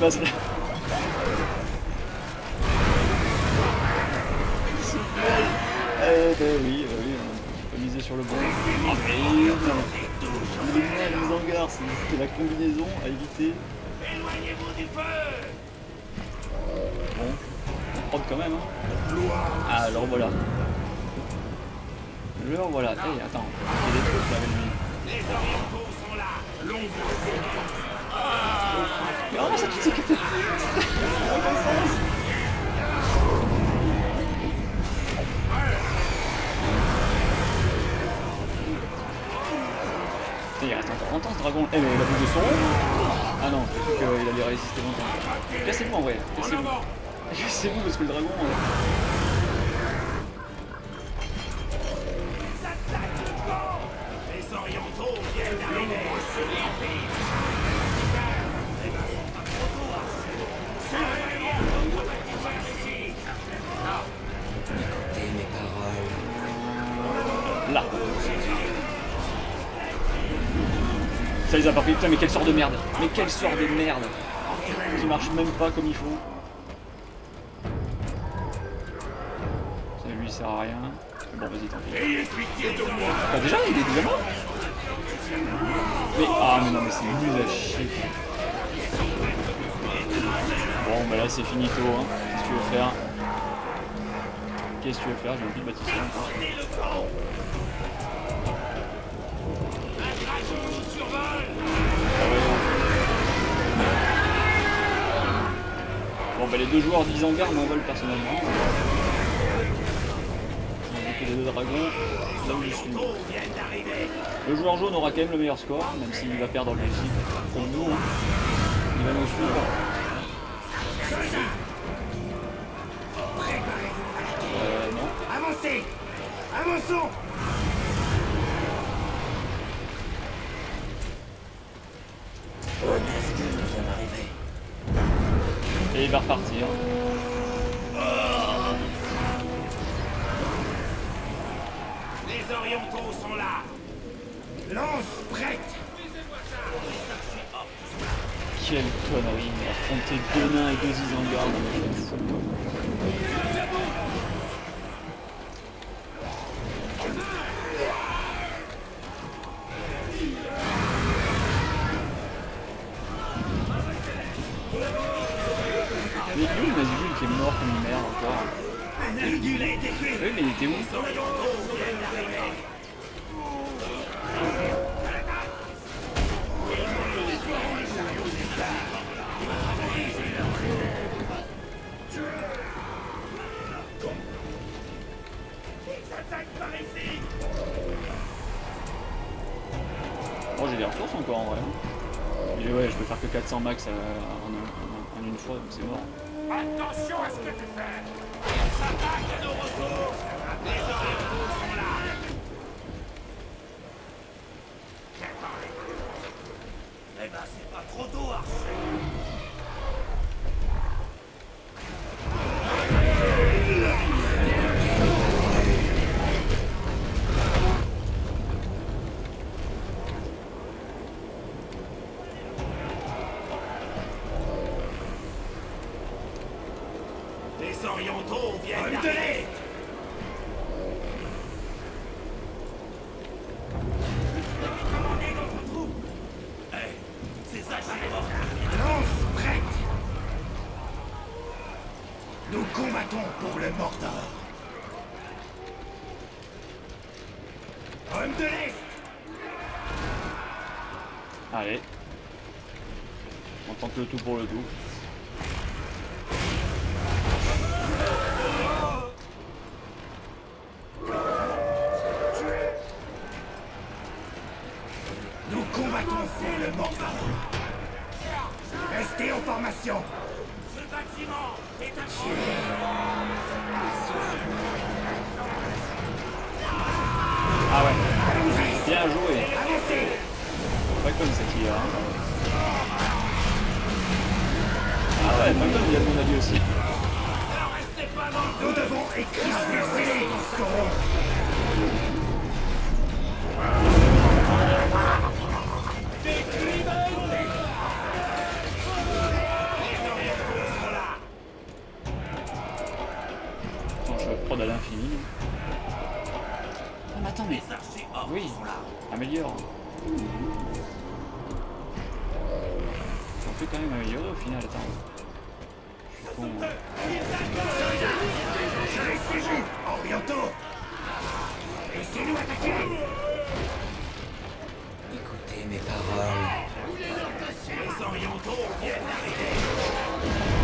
passe là. Bah oui, on peut miser sur le bon. Ah mais non. Les mises en garde, c'était la combinaison à éviter. Éloignez-vous du feu. Bon, on prod quand même. Hein. Ah alors voilà. Le voilà. Hey, attends, il y a des trucs là avec lui. Les orientaux sont là. Mais oh, c'est toutes ces catapultes. Il reste encore longtemps ce dragon. Eh mais il a bougé son rond. Ah non, j'ai cru qu'il allait résister longtemps. Cassez-vous en vrai, cassez-vous. Cassez-vous parce que le dragon... Les orientaux viennent d'arriver. Écoutez mes paroles. Là. Ça les a pas pris. Putain mais quelle sorte de merde. Mais quelle sorte de merde. Qui marche même pas comme il faut. Ça lui sert à rien. Bon vas-y tant pis. Ayez pitié de moi. Bah déjà il est déjà mort. Mais ah mais non mais c'est nul à chier. Bon bah là c'est finito hein. Qu'est-ce que tu veux faire? Qu'est-ce que tu veux faire? J'ai envie de bâtir ça. Bon bah les deux joueurs d'Isengard m'envolent personnellement. On a les deux dragons, là où je suis. Le joueur jaune aura quand même le meilleur score, même s'il va perdre le cycle contre nous. Hein. Il va nous suivre. Non. Avancez. Avançons. Et il va repartir. Les orientaux sont là. Lance prête. Quelle connerie, affronter deux nains et deux Isengard, on est fou quoi. Mais il est où le Nazgûl qui est mort comme une merde encore? Nazgûl a été tué. Oui mais il était où? Les orientaux viennent d'arriver. Bon j'ai des ressources encore en vrai. Mais ouais je peux faire que 400 max en une fois donc c'est mort. Attention à ce que tu fais. Ils s'attaquent à nos ressources. Les orientaux sont là. Eh ben c'est pas trop tôt, Archer. Les orientaux viennent d'arriver. Commandez notre troupe. Ces agents lance prête. Nous combattons pour le Mordor. Homme de l'Est. Allez. On tente le tout pour le tout. Nous combattons pour le Mordor. Restez en formation. Ce bâtiment est un Ah ouais. Bien joué. Avancez. Pas comme ça qui est là. Ah ouais, pas comme il y a de mon avis aussi. Nous devons écraser les corps. Les prod à l'infini. Ah mais attends mais... Oui, améliore. On peut quand même améliorer au final, attends. Je suis con, hein. Dressez-vous, orientaux. Laissez-nous attaquer. Écoutez mes paroles. Les orientaux viennent d'arriver.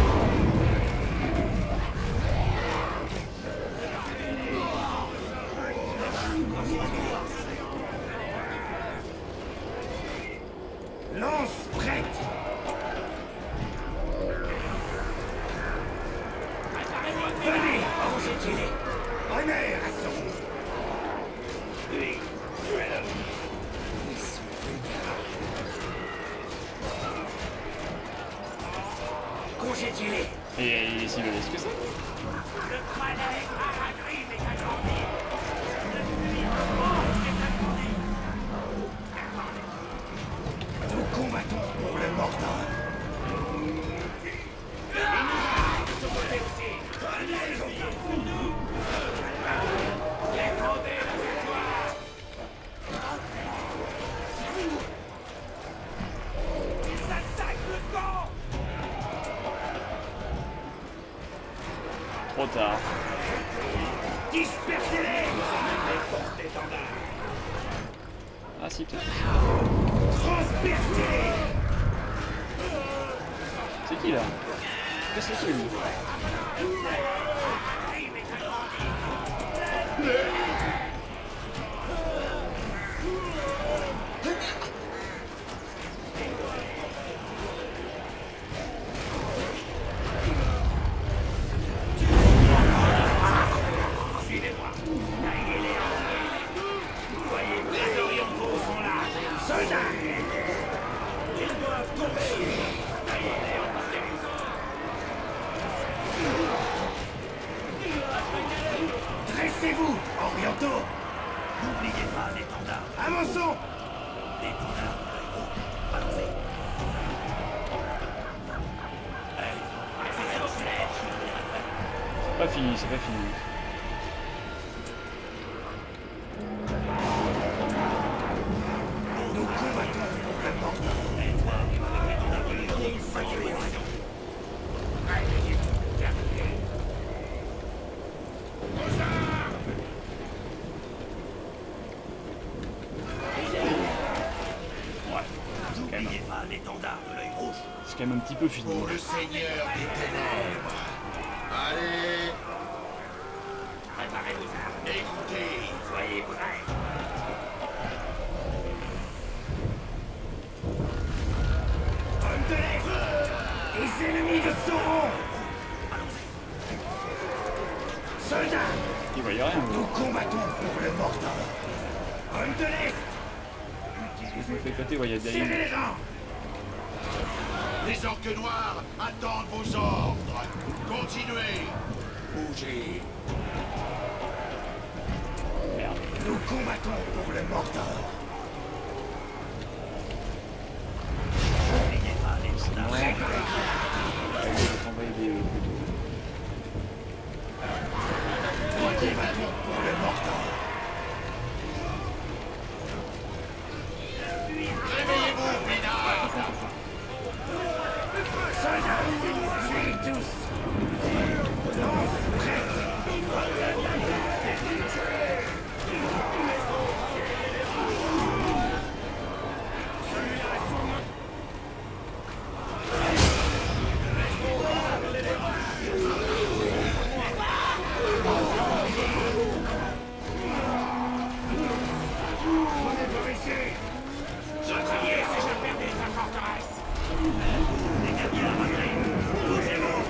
Lance prête. Venez, arrangez-les. Honneur à son. Congédiez-les. Et s'il le laisse que ça. Le palais Aragrim est agrandi. Nous combattons pour le Mordor. Ils attaquent le camp. Trop tard. Dispersez-les. Porte-étendard. Ah si, peut-être. Transpercez-les. C'est qui là? Qu'est-ce que c'est lui? Suivez-moi. Taillez-les en deux. Voyez, les orientaux sont là. Soldats. Ils doivent tomber. Taillez-les en deux. Dressez-vous, orientaux. N'oubliez pas l'étendard. Avançons. L'étendard. Avancez. C'est pas fini, c'est pas fini. Nous combattons pour le Mordor. Ouais. N'oubliez pas l'étendard de l'œil rouge. C'est quand même un petit peu fini. Pour le Seigneur des Ténèbres. Allez, Préparez vos armes. écoutez. Soyez prêts. Homme de l'air. Les ennemis de Sauron. Soldats, Il voyait rien. nous combattons pour le Mordor. Homme de l'Est, Je me fais éclater, ouais, il y a des serrez lignes. les rangs. Les orques noirs attendent vos ordres. Continuez. Bougez. Merde. Nous combattons pour le Mordor. N'oubliez pas l'étendard. Je vais t'envoyer des plutôt. Nous combattons pour le Mordor. Réveillez-vous, Pinard. Soldats, suivez tous. Lance prête. Je criais si je perdais sa forteresse. Les guerriers Aragrim, bougez-vous.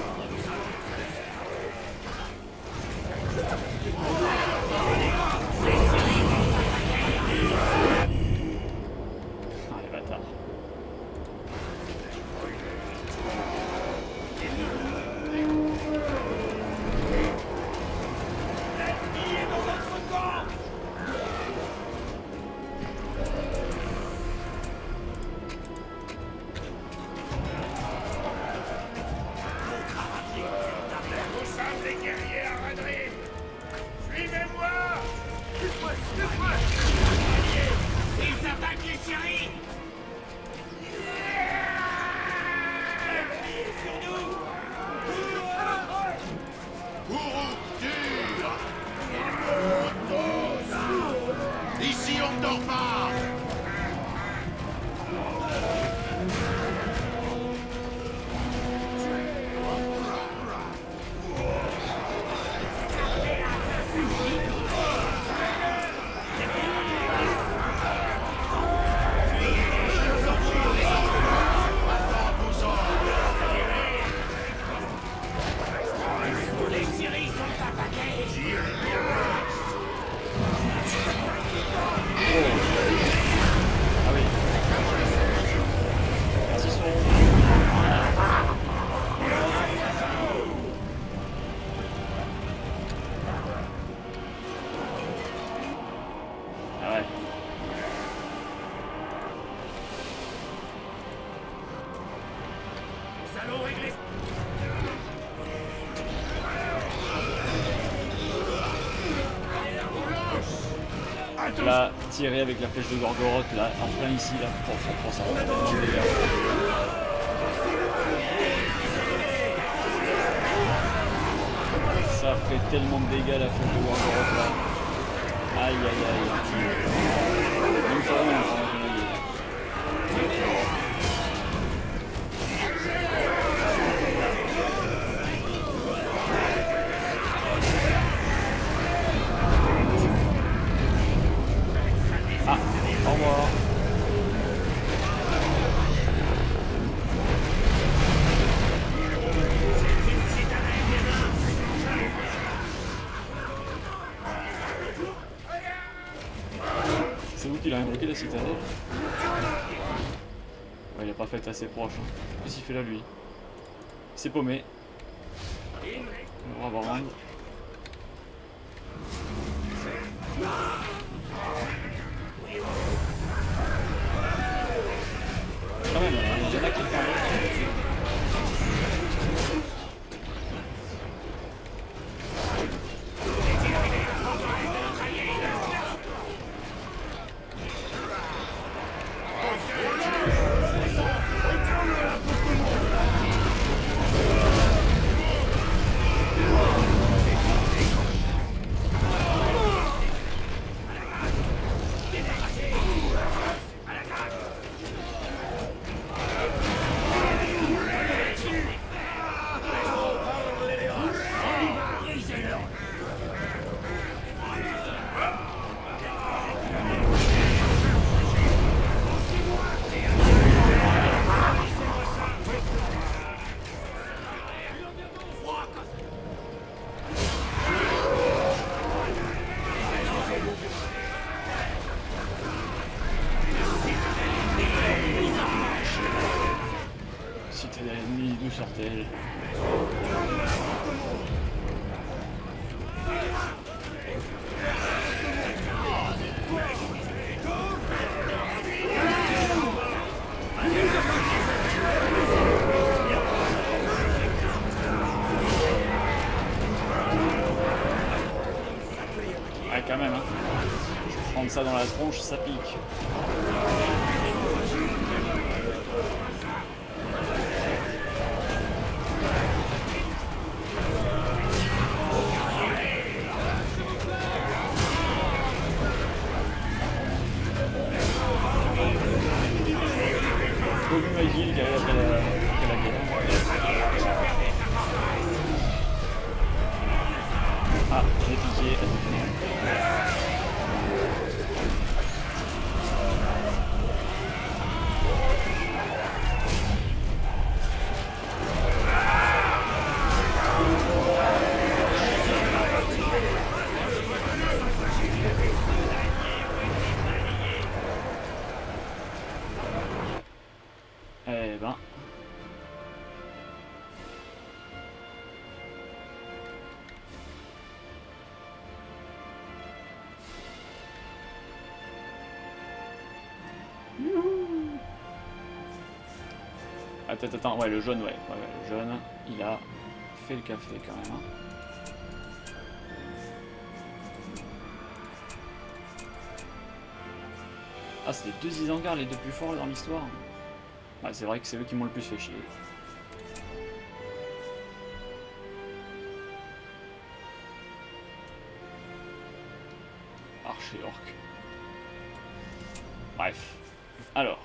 allons régler. Là, tirer avec la flèche de Gorgoroth, là, en plein ici, là, pour ça. Ça fait tellement de dégâts la flèche de Gorgoroth là. Aïe aïe aïe. Même ça, on va ah, au revoir. C'est où qu'il a bloqué la citadelle? Ouais, il a pas fait assez proche. Hein. Qu'est-ce qu'il fait là lui? Il s'est paumé. On va voir un. Quand même, il y en a qui font un. Citadelle ennemie, d'où sort-elle? Ah quand même hein. Prendre ça dans la tronche, ça pique. Magil qui arrive après la guerre. Ah, j'ai piqué. Eh ben. Attends, ouais, le jaune, ouais, le jaune, il a fait le café quand même. Hein. Ah, c'est les deux Isengard, les deux plus forts dans l'histoire. Ouais, c'est vrai que c'est eux qui m'ont le plus fait chier. Archer orc. Bref. Alors.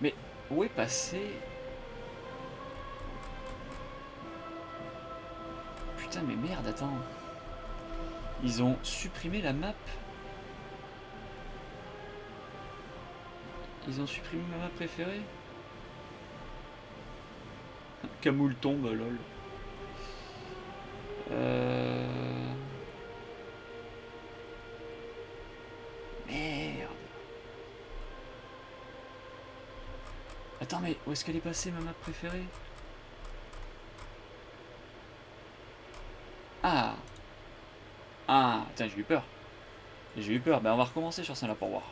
Mais où est passé? Putain mais merde, attends. Ils ont supprimé la map. Ils ont supprimé ma map préférée. Camoule tombe, lol. Merde. Attends, mais où est-ce qu'elle est passée ma map préférée? Ah. Ah, putain, j'ai eu peur. Et j'ai eu peur. Ben on va recommencer sur celle-là pour voir.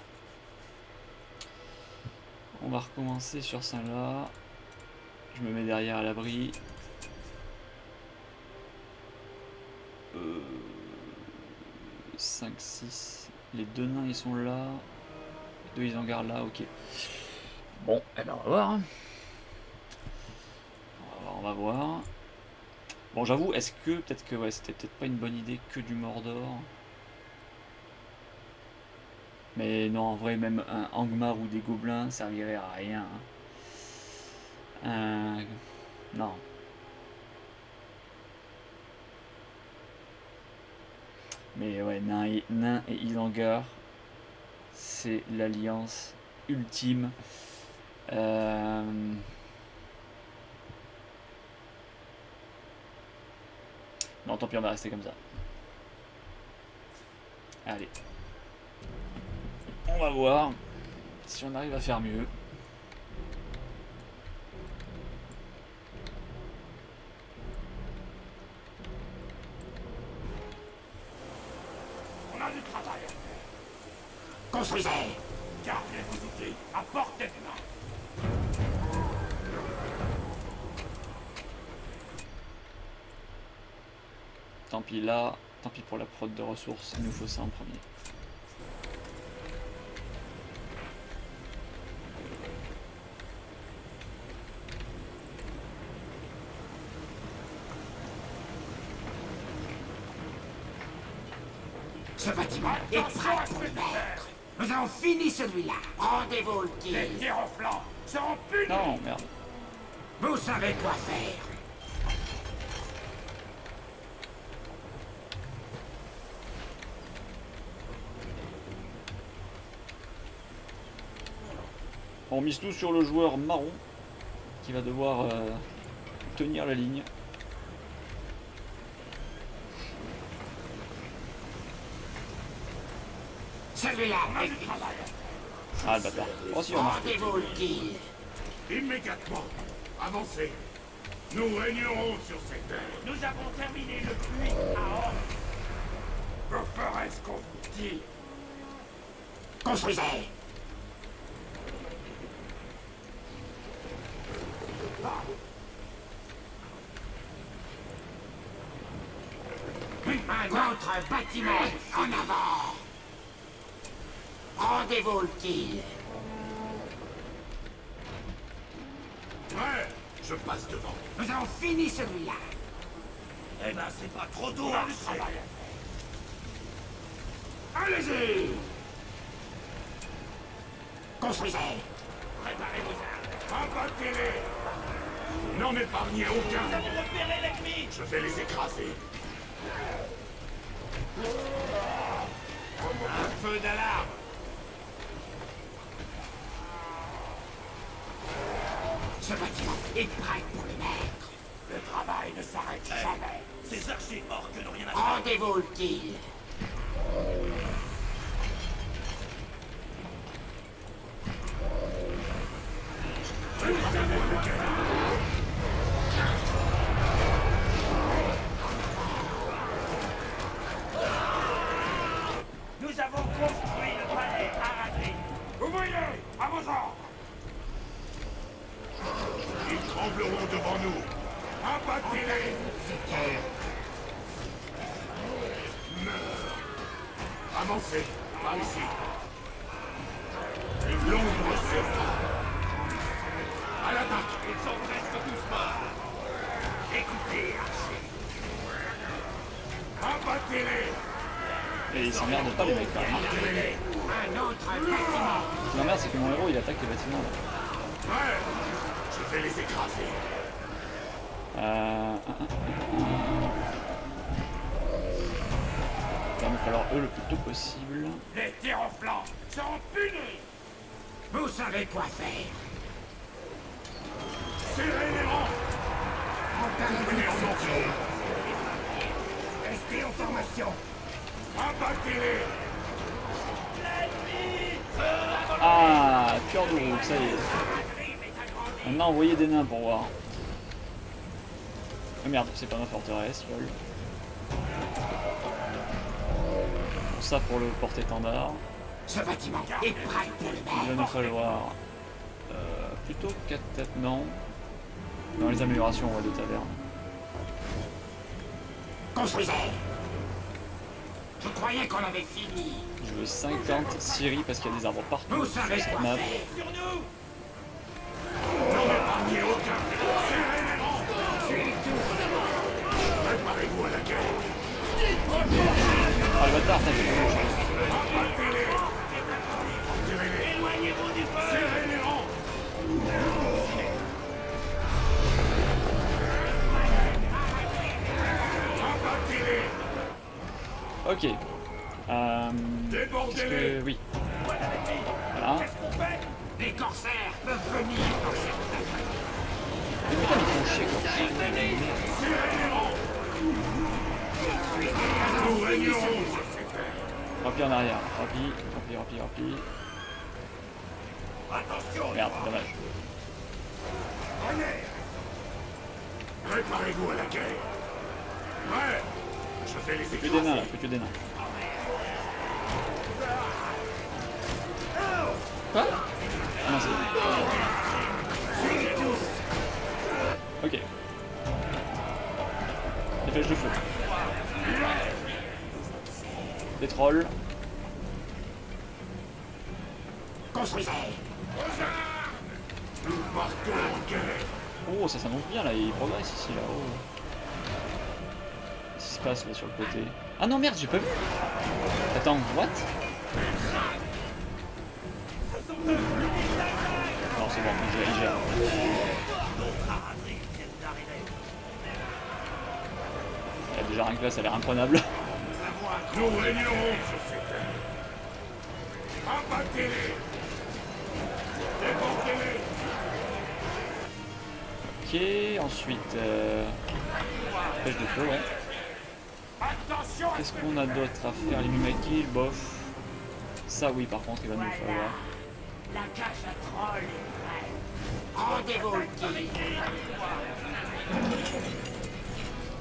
On va recommencer sur celle-là. Je me mets derrière à l'abri. 5, 6. Les deux nains ils sont là. Les deux ils en gardent là, ok. Bon, eh ben on va voir. On va voir. Bon j'avoue, est-ce que peut-être que ouais, c'était peut-être pas une bonne idée que du Mordor. Mais non, en vrai, même un Angmar ou des gobelins servirait à rien. Non. Mais ouais, Nain et Isengard, c'est l'alliance ultime. Non, tant pis, on va rester comme ça. Allez. On va voir si on arrive à faire mieux. On a du travail. Construisez. Gardez vos outils à portée de main. Tant pis là, tant pis pour la prod de ressources, il nous faut ça en premier. Ce bâtiment est prêt pour le maître. Nous avons fini celui-là. Rendez-vous le Les tir. tirs au flanc seront punis. Non, merde. Vous savez quoi faire. On mise tout sur le joueur marron qui va devoir tenir la ligne. Celui-là On a est du travail. Ah le bâtard. Oh si on marche. Rendez-vous le tir. Immédiatement. Avancez. Nous régnerons sur ces terres. Nous avons terminé le puits à Orne. Vous ferez ce qu'on vous dit. Construisez. Un autre bâtiment en avant. Rendez-vous le tir. Ouais, je passe devant. Nous avons fini celui-là. Eh ben, c'est pas trop tôt, hein, travail. Allez-y. Construisez. Préparez-vous à abattez-les. N'en épargnez aucun. Nous avons repéré l'ennemi. Je vais les écraser. Un feu d'alarme. Ce bâtiment est prêt pour le maître. Le travail ne s'arrête jamais. Ces archi-orques n'ont rien à faire. Rendez-vous le tir. Nous avons construit le palais Aradri. Vous voyez, à vos ordres. Ils trembleront devant nous. Abattez-les. Avancez, par ici. L'ombre sera. À l'attaque. Ils sont presque tous morts. Écoutez, archers. Abattez-les. Et ils s'emmerdent pas les mecs quand même. Un autre bâtiment. Ce qui m'emmerde c'est que mon héros il attaque les bâtiments là. Ouais, je vais les écraser. Il va falloir eux le plus tôt possible. Les tirs au flanc seront punis. Vous savez quoi faire. Serrez les rangs. Venez en entier. Restez en formation. Abattez-les. Ah, cœur de roue, ça y est. On a envoyé des nains pour voir. Ah merde, c'est pas ma forteresse, lol. Ça pour le porte-étendard. Ce bâtiment est prêt pour le Il va nous falloir plutôt 4 têtes, non. Dans les améliorations de taverne. Construisez. Je croyais qu'on avait fini. Je veux 50 scieries parce qu'il y a des arbres partout Vous sur savez cette quoi map. faire. Sur nous. N'en épargnez aucun. Serrez les rangs. Préparez-vous à la guerre. Ah le bâtard, t'as fait Éloignez-vous du feu. Serrez les rangs. Abattez-les. Ok. Débordez-les. Oui. Voilà. Qu'est-ce qu'on fait? Les corsaires peuvent venir dans cette bataille. Putain, ils font chier quoi. Serrez les rangs. Nous régnerons sur cette terre. Rapide en arrière. Rapide. Attention. Merde, dommage. Préparez-vous à la guerre. Ouais. Je vais les Faut tuer des écraser. nains là, faut tuer des nains. Quoi? Ah non, c'est... Ok. Des flèches de feu. Des trolls. Construisez. Nous partons en guerre. Oh, ça s'annonce bien là, il progresse ici là. Oh. Qu'est-ce qui se passe là sur le côté? Ah non, merde, j'ai pas vu. Attends, what? Non, c'est bon, il gère. Déjà rien que là, ça a l'air imprenable. Nous régnerons sur cette terre. Abattez-les. Déportez-les. Ok, ensuite... Pêche de feu, ouais. Attention. Qu'est-ce qu'on a d'autre à faire? Les Mimaki, bof. Ça oui, par contre, il va nous le falloir. La cage à troll est prête. Rendez-vous le tir.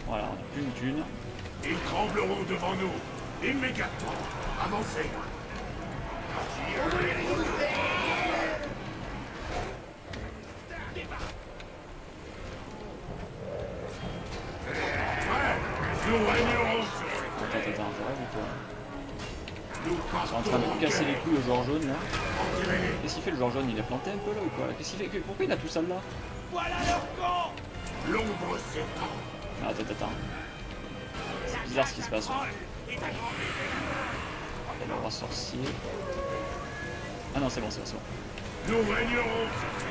Voilà, on a plus une thune. Ils trembleront devant nous. Immédiatement. Avancez. Ouais. Nous régnerons sur cette terre. Attends, j'arrive ou quoi? Nous Ils sont en train de nous casser les couilles au joueur jaune là. Qu'est-ce qu'il fait le joueur jaune? Il est planté un peu là ou quoi? Qu'est-ce qu'il fait? Pourquoi il a tout ça là? Voilà leur camp. L'ombre s'étend. Ah, attends. C'est bizarre ce qui se passe. Il y a le roi sorcier. Ah non, c'est bon. Nous régnerons sur cette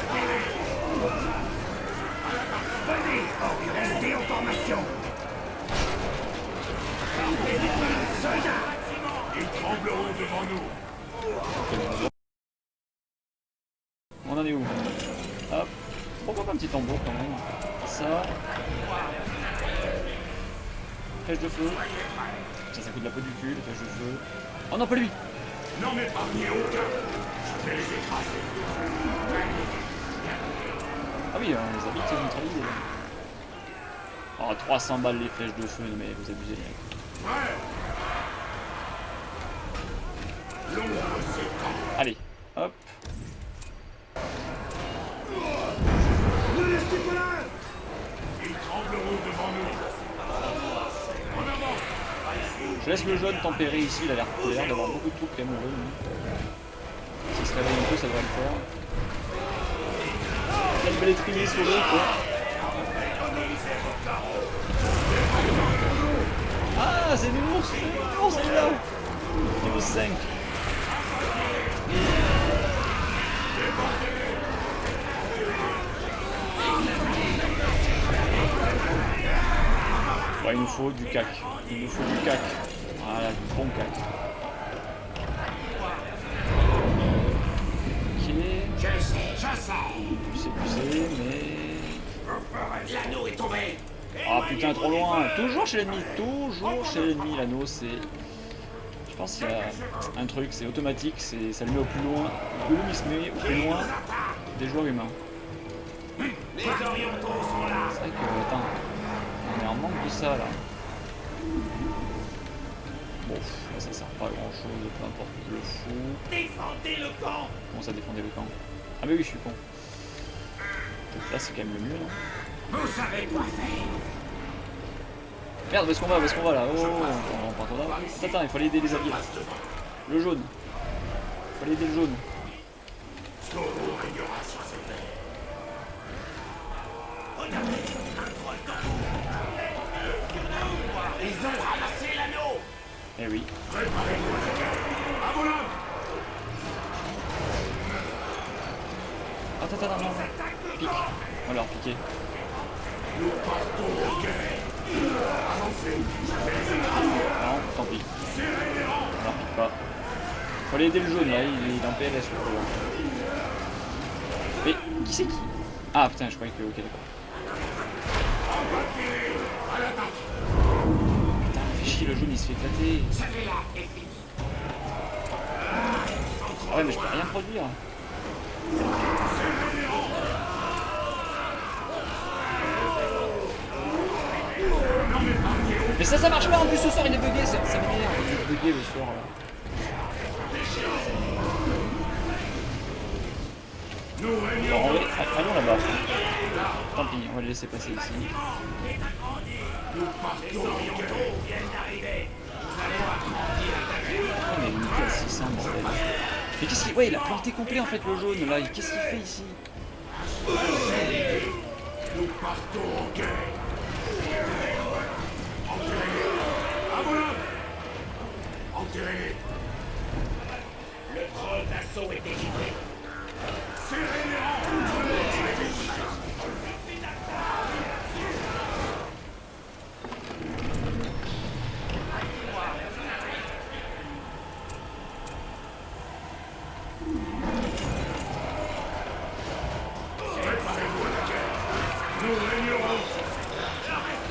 terre. Venez. Restez en formation. Soldats. Ils trembleront devant nous. On en est où? Hop. Pourquoi pas un petit tambour quand même? Ça. Flèche de feu. Ça coûte de la peau du cul, les flèches de feu. Oh non, pas lui! N'en épargnez aucun. Je vais les écraser. Ah oui, on les a vite neutralisés. Oh, 300 balles les flèches de feu, mais vous abusez les mecs. Ouais. L'ombre s'étend. Allez, hop. Ils trembleront devant nous. En avant. Je laisse le jaune tempérer ici, il a l'air d'avoir beaucoup de troupes quand même le jaune. S'il se réveille un peu, ça devrait le faire. Quelle belle étrier sur l'eau quoi. Ah, c'est des ours! C'est là! Niveau 5. Ouais, il nous faut du cac. Voilà, du bon cac. Ok. Je sais. Poussé, mais... L'anneau est tombé. Ah putain, trop loin. Toujours chez l'ennemi, l'anneau, c'est... Je pense qu'il y a un truc, c'est automatique, ça le met au plus loin. Il se met au plus loin des joueurs humains. Les orientaux sont là. C'est vrai que, attends, On est en manque de ça là. Bon, là ça sert pas à grand chose, peu importe, je le fous. Défendez le camp. Comment ça défendait le camp? Ah mais oui, je suis con. Donc là c'est quand même le mieux, non? Vous savez quoi faire. Merde, où est-ce qu'on va? Où est-ce qu'on va là? Oh, on part là. Attends, il faut aller aider les alliés. Le jaune. Il faut aller aider le jaune. Ils ont ramassé l'anneau. Eh oui. Attends, non, non. Pique. On va leur piquer. Non, tant pis. On leur pique pas. Faut aller aider le jaune là, il est en PLS le pauvre. Mais qui c'est qui? Ah putain, je croyais que. Ok, d'accord. Putain, il fait chier le jaune, il se fait éclater. Ah ouais, mais je peux rien produire. Mais ça marche pas en plus ce soir, il est bugué, ça m'énerve, il est bugué le soir là. Bon, allons là-bas. Tant pis, on va le laisser passer ici. On est limité à 600 bordel. Mais qu'est-ce qu'il... Ouais, il a planté complet en fait le jaune là, qu'est-ce qu'il fait ici? Nous partons en guerre. Enterrez-les. Le troll d'assaut est délivré. Serrez les rangs. Préparez-vous à la guerre. Nous régnerons.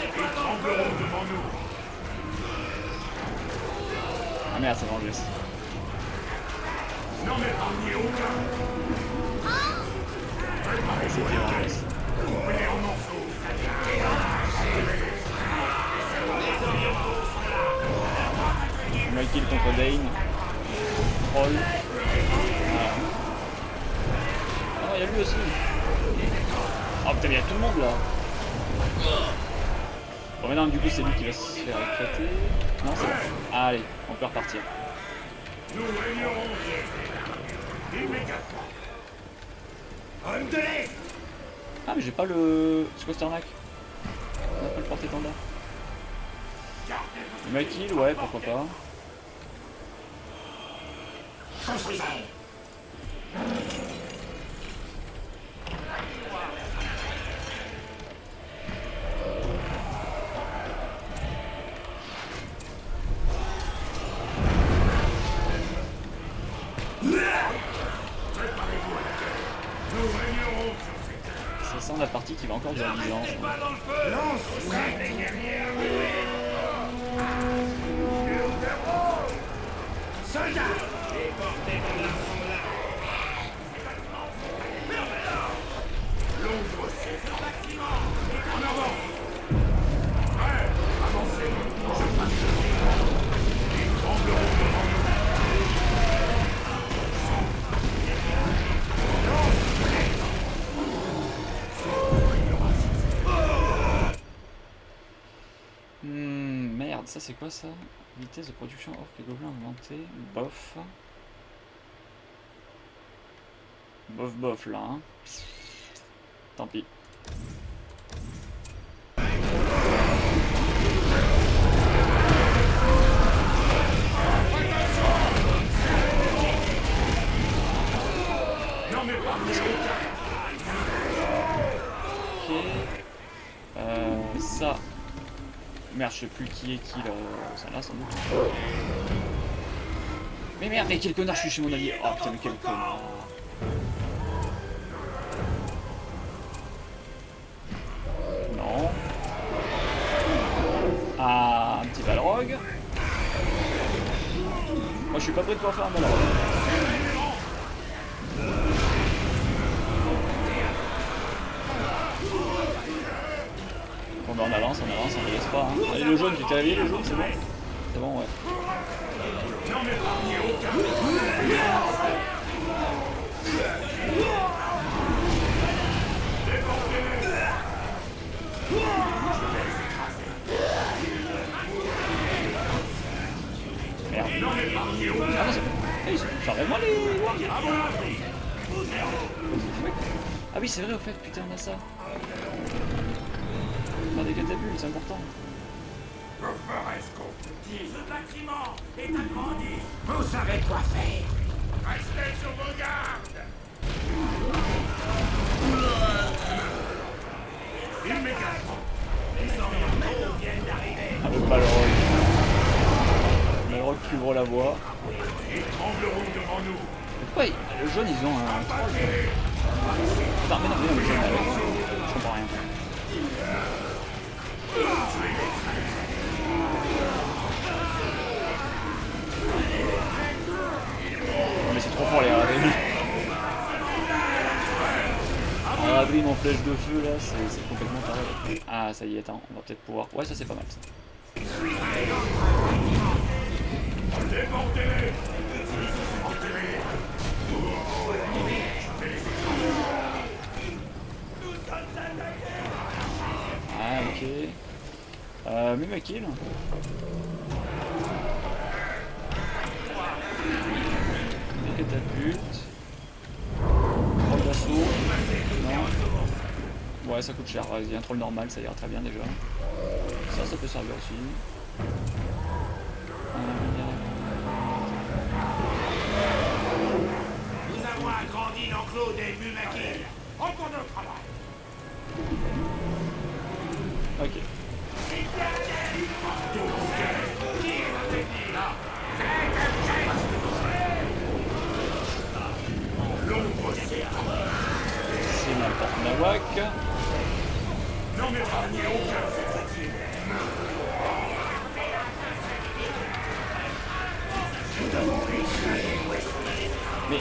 Ils trembleront devant nous. Ah merde, c'est Vengesse. N'en épargnez aucun. C'est Vengesse. Coupez-les en morceaux. Michael contre Dane. Troll. Voilà. Ah non, il y a lui aussi. Oh putain, mais il y a tout le monde là. Bon, maintenant, du coup, c'est lui qui va se faire éclater. Non, c'est bon. Allez, on peut repartir. Nous régnerons immédiatement. Homme de l'Est. Ah, mais j'ai pas le. Scosternac. On a pas le porte-étendard. Michael, ouais, pourquoi pas. Construisez. Ça sent la partie qui va encore durer 10 ans. Soldats. Déportez de l'argent là. L'ombre c'est en avant. Ouais, avancez. Je passe. Ils trembleront devant nous. Merde, ça c'est quoi ça? Vitesse de production hors que les gobelins augmentée. Bof. Bof bof là. Hein. Tant pis. Non mais pas. Ok. Ça. Merde, je sais plus qui est qui là. Ça là sans doute. Mais merde, mais quel connard, je suis chez mon allié. Oh putain, mais quel connard. Non. Ah, un petit balrog. Moi je suis pas prêt de pouvoir faire un balrog. bah on avance, on ne laisse pas. Hein. Allez, le jaune, tu t'es réveillé, le jaune, c'est bon? C'est bon, ouais. Merde. Ah non, c'est bon. Hey, ça enlève moi les wargs. Ah oui, c'est vrai, au fait, putain, on a ça. Faire des catapultes, c'est important. Que ferais-ce qu'on dit? Ce bâtiment est agrandi. Vous savez quoi faire. Restez sur vos gardes. Immédiatement. Les orientaux viennent d'arriver. Ah, le Balrog. Balrog qui ouvre la voie. Ils trembleront devant nous. Pourquoi le jaune, ils ont un troll? Putain, mais non, le jaune, je comprends rien. Non mais c'est trop fort les Radri. Radri en flèche de feu là, c'est complètement taré. Ah ça y est, attends, on va peut-être pouvoir... Ouais, ça c'est pas mal ça. Ah ok. Mumakil. Des catapultes. Troll d'assaut. Non. Ouais, ça coûte cher. Vas-y, un troll normal, ça ira très bien déjà. Ça peut servir aussi. Nous avons agrandi l'enclos des Mumakil. Encore notre travail. Ok. C'est n'importe Nawak. Non mais ramenez aucun. Mais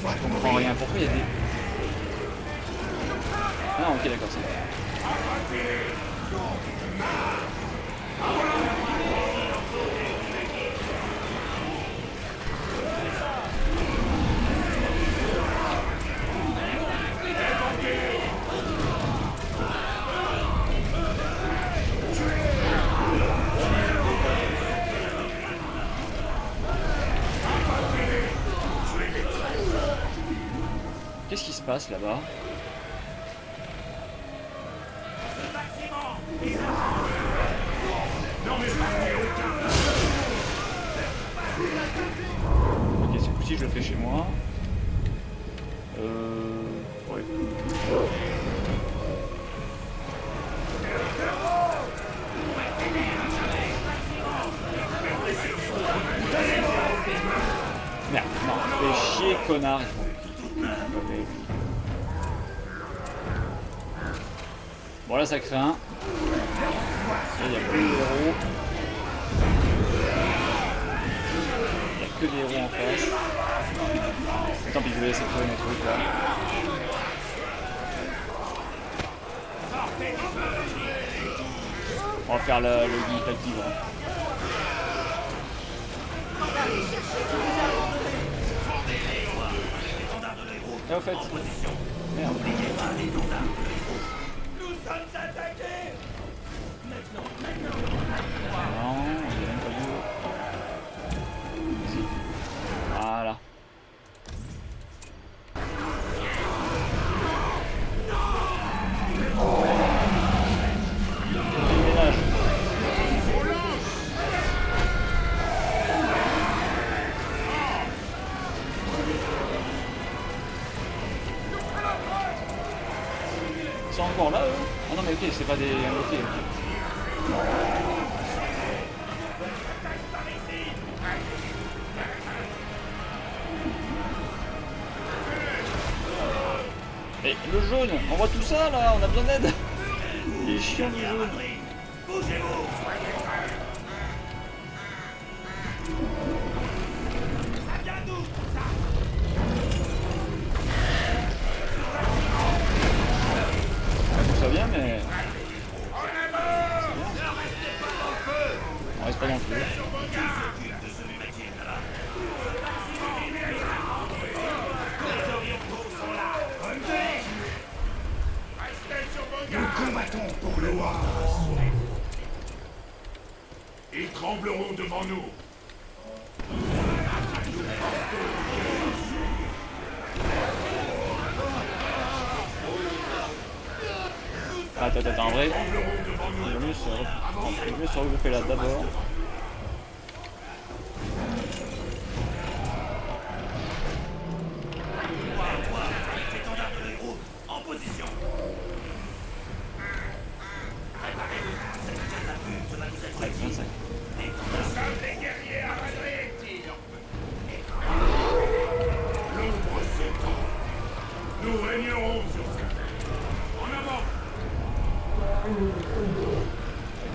je comprends rien. Pourquoi il y a des... Ah ok d'accord, c'est bon. Qu'est-ce qui se passe là-bas? Ok, ce coup-ci je le fais chez moi. Ouais. Merde, non, fais chier, connard. Bon là ça craint. Il n'y a plus de héros. Il n'y a que des héros en face. Tant pis, je vais laisser trouver mes trucs là. On va faire le guide tigre. Et au fait, merde. Nous sommes attaqués. Non, on est même pas du haut. Voilà. Déménage. Ils sont encore là eux? Ah non mais ok, c'est pas des invoqués. Et le jaune, on voit tout ça là, on a besoin d'aide. Il est chiant le jaune. Bougez-vous. Ça vient d'où tout ça? Tout ça vient mais... pas non plus. Nous combattons pour le Oise. Ils trembleront devant nous. Attends, en vrai, il vaut mieux se regrouper là d'abord. En position. Allez, 25. Les guerriers à réactir. L'ombre s'étend. Nous régnerons sur cette terre. En avant.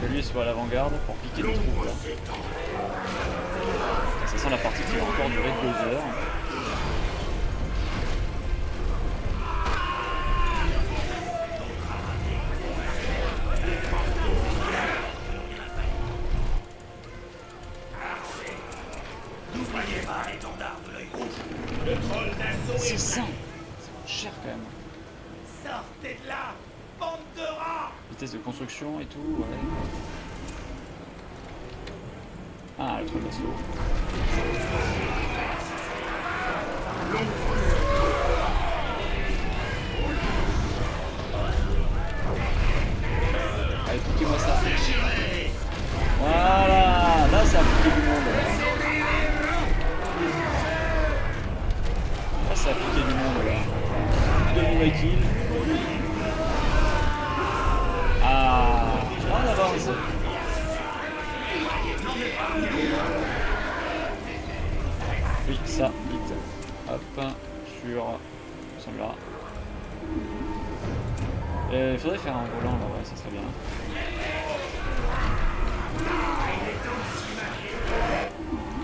Que lui soit à l'avant-garde pour piquer les troupes là. Ça sent la partie qui va encore durer 2 heures. Le troll d'assaut 600 c'est cher quand même. Sortez de là, bande de rats. Vitesse de construction et tout, ouais. Ah, le truc d'assaut. Allez, piquez-moi ça. Voilà, là ça a piqué du monde. Là ça a piqué du monde là. Demi-kill. Ah, on avance. Oui, ça, vite. Hop, sur celui-là. Il faudrait faire un volant là, ouais, ça serait bien.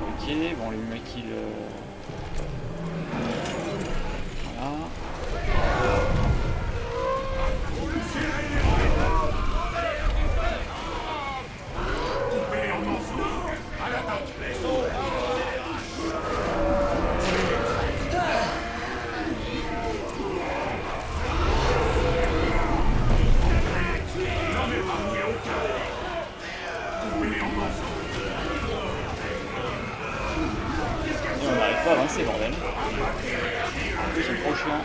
Ok, bon, les Mumakil. Voilà. Et on n'arrive pas à avancer, bordel. En plus, c'est trop chiant.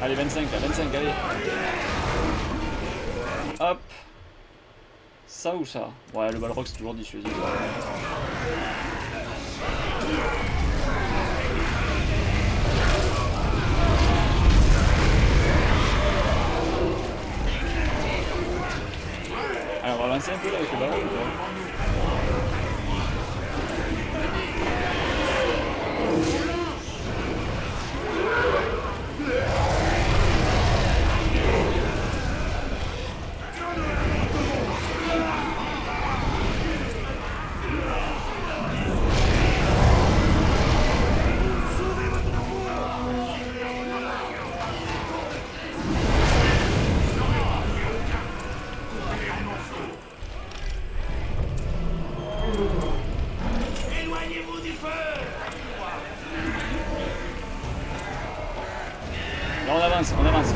Allez, 25, là, 25, allez. Hop. Ça ou ça? Ouais, le Balrog, c'est toujours dissuasif. Alors, on va avancer un peu là avec le Balrog ou pas? Éloignez-vous du feu. Là, on avance, on avance.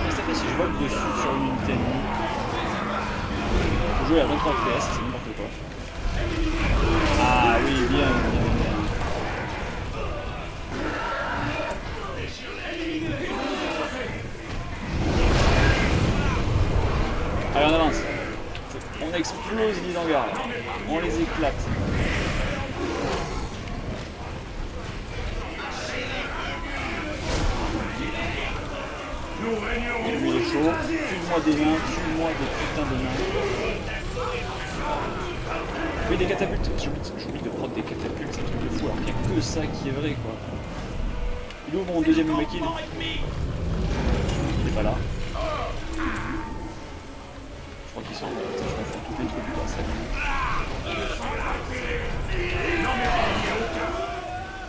Qu'est-ce que ça fait si je vole dessus sur une unité ennemie? Faut jouer à 23 FPS, c'est n'importe quoi. Ah oui, bien, bien, bien. Allez, on avance. On explose les hangars. On les éclate. Lui il est chaud. Tue-moi des nains, tue-moi des putains de nains. Oui, des catapultes. J'oublie de prendre des catapultes, c'est un truc de fou. Alors qu'il n'y a que ça qui est vrai, quoi. Il est où mon deuxième Mumakil? Il est pas là. Je crois qu'ils sont. Je confonds. toutes les troupes quoi, ça.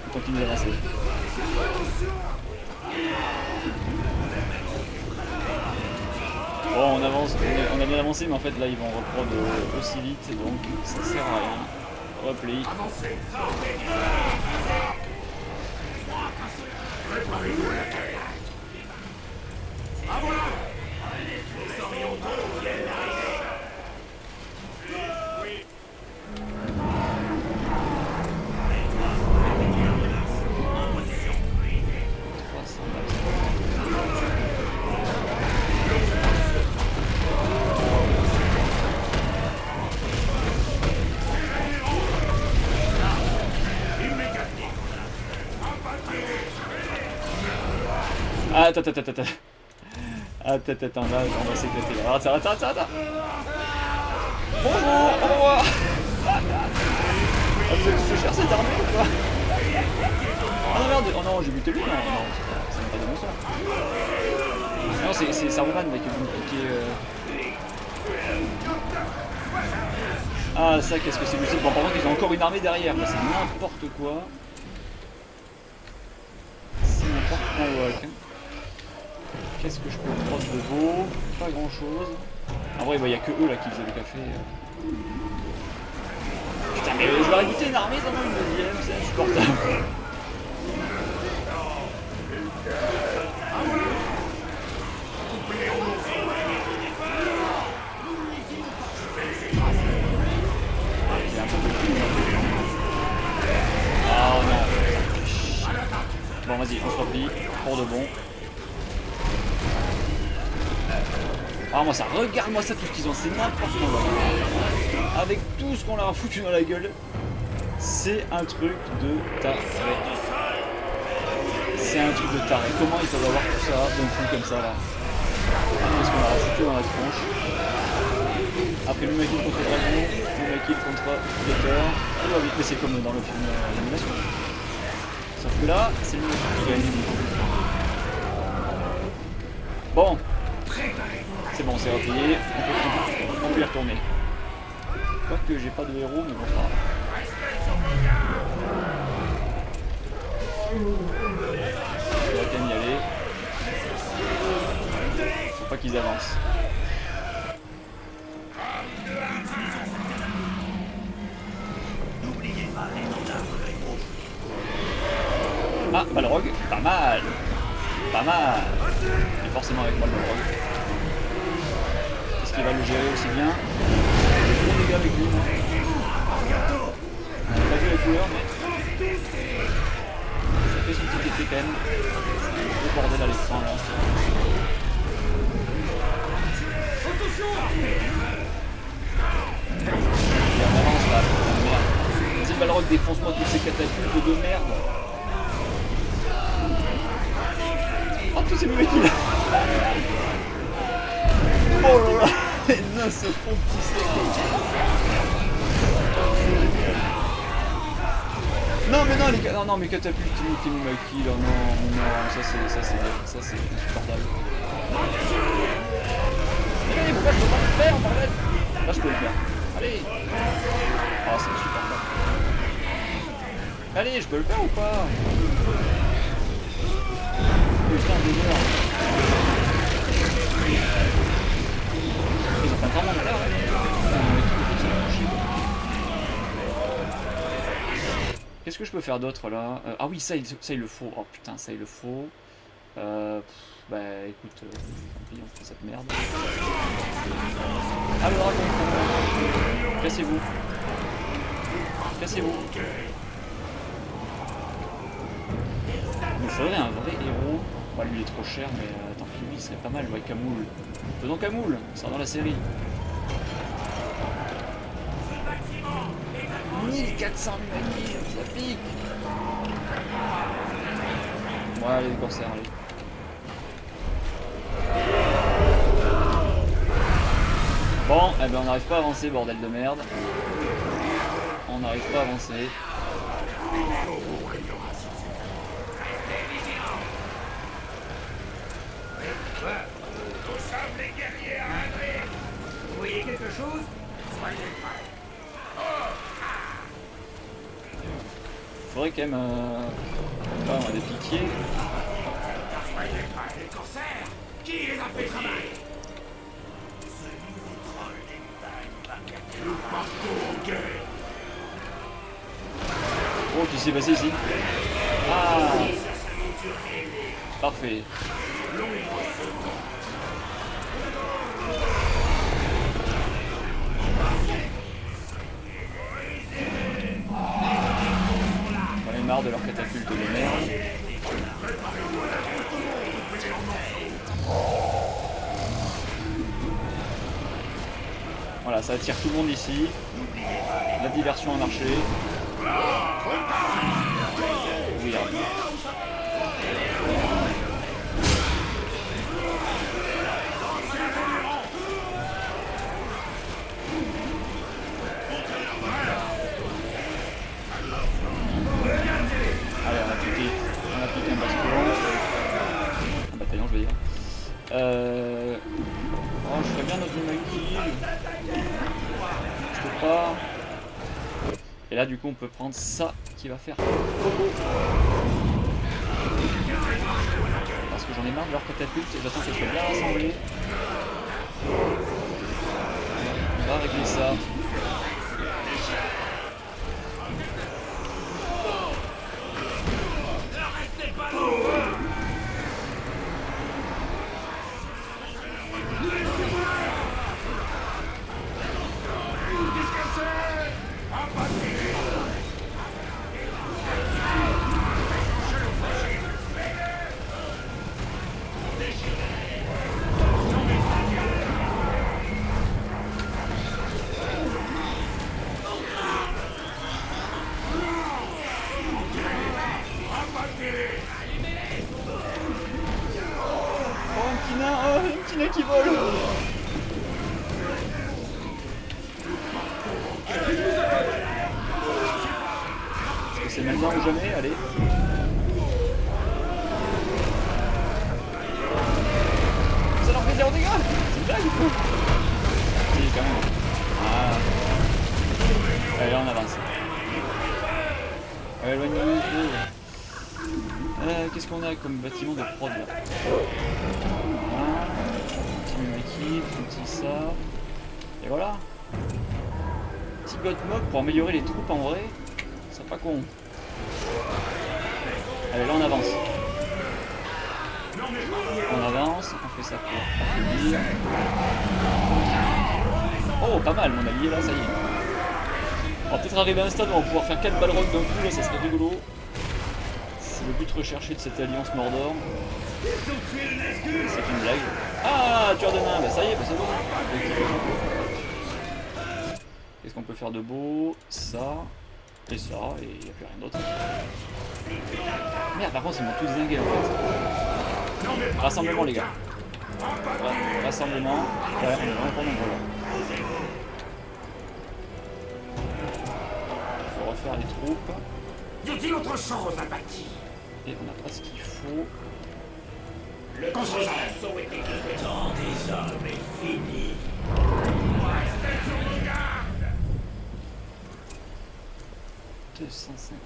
On continue d'avancer. Bon, on avance, on a bien avancé, mais en fait là ils vont reprendre aussi vite, donc ça sert à rien. Repli. Attends, là, on va s'éclater là. Attends. Bonjour, au revoir. Vous avez touché cher cette armée ou quoi? Ah non merde, oh non, j'ai buté lui, non, ça n'a pas de bon sens. Non, c'est Saruman qui est venu piquer. Ah ça, qu'est-ce que c'est lucide. Bon, par contre, ils ont encore une armée derrière, c'est n'importe quoi. C'est n'importe quoi. Qu'est-ce que je peux prendre de beau? Pas grand chose. En vrai, il n'y a que eux là qui faisaient le café. Putain, mais je leur ai goûté une armée dans une deuxième, c'est insupportable. Ah non. Bon, vas-y, on se replie pour de bon. Ah moi ça, regarde-moi ça tout ce qu'ils ont, c'est n'importe quoi. Avec tout ce qu'on leur a foutu dans la gueule, c'est un truc de taré. C'est un truc de taré. Comment ils peuvent avoir tout ça d'un coup comme ça là? Qu'est-ce qu'on leur a foutu dans la tronche? Après le Lumakil contre Dragon, Lumakil contre Predator, tout va vite, mais c'est comme dans le film d'animation. Sauf que là, c'est le Lumakil qui gagne. Bon. C'est bon, c'est replié, on peut y retourner. Quoique j'ai pas de héros, mais bon, ça va. On va quand même y aller. Faut pas qu'ils avancent. Ah, Balrog, pas mal. Pas mal. Et forcément avec moi le Balrog. Est-ce qu'il va le gérer aussi bien? Il y a des dégâts avec lui. On n'a pas vu les couleurs, mais ça fait son petit effet quand même. C'est un gros bordel à l'écran là. Et on avance là, putain de merde. Vas-y Balrog, défonce-moi toutes ces catapultes de merde. Oh, tous ces mecs là. Oh là là, les nains se font pousser. Non mais non, non mais catapultes, t'es Mimaki là, non, ça c'est insupportable. Mais pourquoi je peux pas le faire, bordel? Là je peux le faire. Allez. Oh c'est insupportable. Allez, je peux le faire ou pas? Putain de merde. Ils ont pas vraiment de terre, ouais. Qu'est-ce que je peux faire d'autre là? Ah oui, ça il le faut. Oh putain, ça il le faut. Bah écoute, tant pis, on fait cette merde. Ah le dragon. Cassez-vous. Cassez-vous. Il nous faudrait un vrai héros. Bah lui il est trop cher, mais tant pis, lui il serait pas mal. Ouais, Kamoul. Faisons Kamoul, ça sera dans la série. 1400 Mimaki, ça pique. Ouais, allez, les corsaires, allez. Bon, eh ben on n'arrive pas à avancer, bordel de merde. On n'arrive pas à avancer. Vous voyez quelque chose? Faudrait quand même on a des piquiers. Les corsaires, qui les a fait travailler? Nous partons en guerre. Oh, qu'est-ce qui s'est passé ici? Ah, parfait. J'en ai marre de leur catapulte de merde. Voilà, ça attire tout le monde ici. La diversion a marché. Oui, allez, on a piqué un bastion. Un bataillon, je veux dire. Oh, je ferais bien notre kill. Je peux pas. Et là, du coup, on peut prendre ça qui va faire Coco. Parce que j'en ai marre de leur catapulte et j'attends que ça soit bien rassemblé. On va régler ça. Un petit nain qui vole. Est-ce que c'est maintenant ou jamais? Allez. Ça leur fait 0 dégâts. C'est une blague ou quoi? Si, quand même. Ah. Allez, là on avance. Éloignez-vous. Qu'est-ce qu'on a comme bâtiment de prod là? Voilà. Petit équipe, petit ça. Et voilà. Petit Godmog pour améliorer les troupes en vrai. C'est pas con. Allez, là on avance. On avance, on fait ça pour affaiblir. Oh, pas mal, mon allié là, ça y est. On va peut-être arriver à un stade où on va pouvoir faire 4 balrogs d'un coup, là ça serait rigolo. C'est le but recherché de cette alliance Mordor. C'est une blague. Ah, tueur de nain, bah ça y est, bah c'est bon. Qu'est-ce qu'on peut faire de beau? Ça, et ça, et il n'y a plus rien d'autre. Merde, par contre, ils m'ont tous désingué en fait. Rassemblement, les gars. Rassemblement. Ouais, on est vraiment pas nombreux là. Il faut refaire les troupes. Y a-t-il autre chose à bâtir? Et on n'a pas ce qu'il faut. Le l'assaut est équipé. Le temps des hommes est fini. Restez sur vos gardes. 250.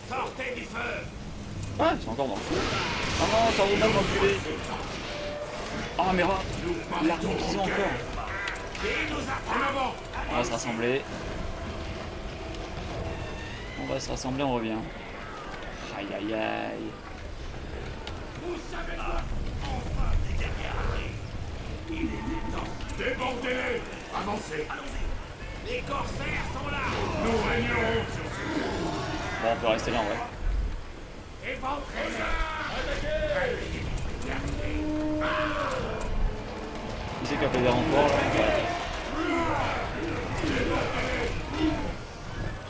Sortez du feu. Ah, ils sont encore dans le feu. Oh non, ça vous même enculé. Oh mais l'arme qu'ils ont encore. On va se rassembler. On va se rassembler, on revient. Aïe aïe aïe. Vous savez quoi? Enfin des guerriers. Il était temps. Débordez-les. Avancez. Allons-y. Les corsaires sont là. Nous régnerons sur ce. Bon, on peut rester là en vrai. Éventrez-les. Qui c'est qui a fait des renforts là?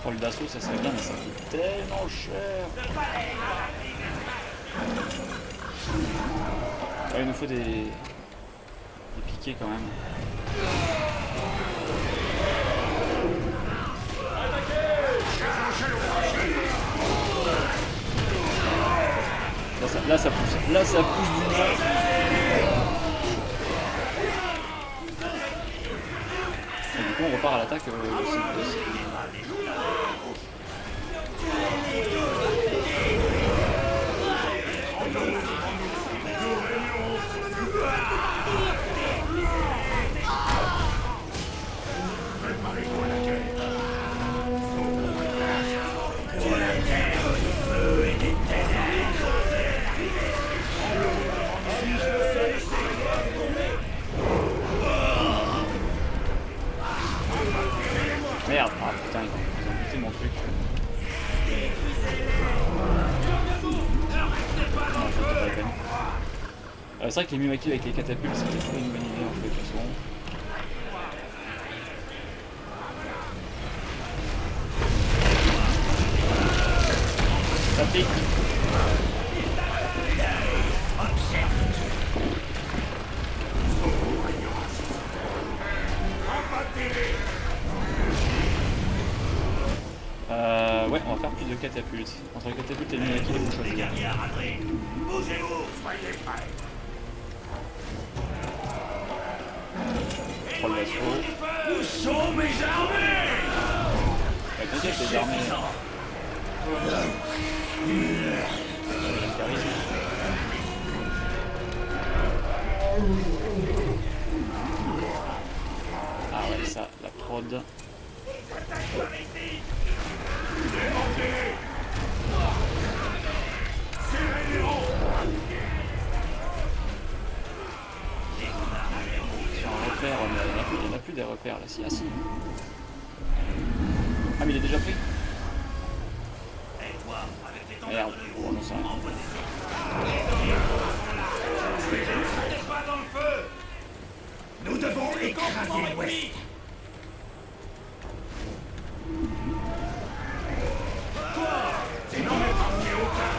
Troll d'assaut, ça serait bien, mais ça coûte tellement cher. Ouais, il nous faut des piquets quand même. Là ça pousse du nez. Du coup on repart à l'attaque de Sylvius. Merde, ah putain, ils ont buté mon truc. Non, ça vaut pas la peine. C'est vrai que les Mimaki avec les catapultes, c'était toujours une bonne idée en fait, de toute façon. Ça pique. Ouais, on va faire plus de catapultes. Entre les catapultes et les Mimaki, les bouches choisir. Bougez-vous, soyez prêts. Troll d'assaut. Où sont mes armées? Bah, t'inquiète, les armées. Le charisme. Ah ouais, ça, la prod. Sur un repère, il n'y en a plus des repères là. Si, ah si. Ah mais il est déjà pris. Merde, bon, non, ça Nous devons écraser l'Ouest. C'est non épargné aucun.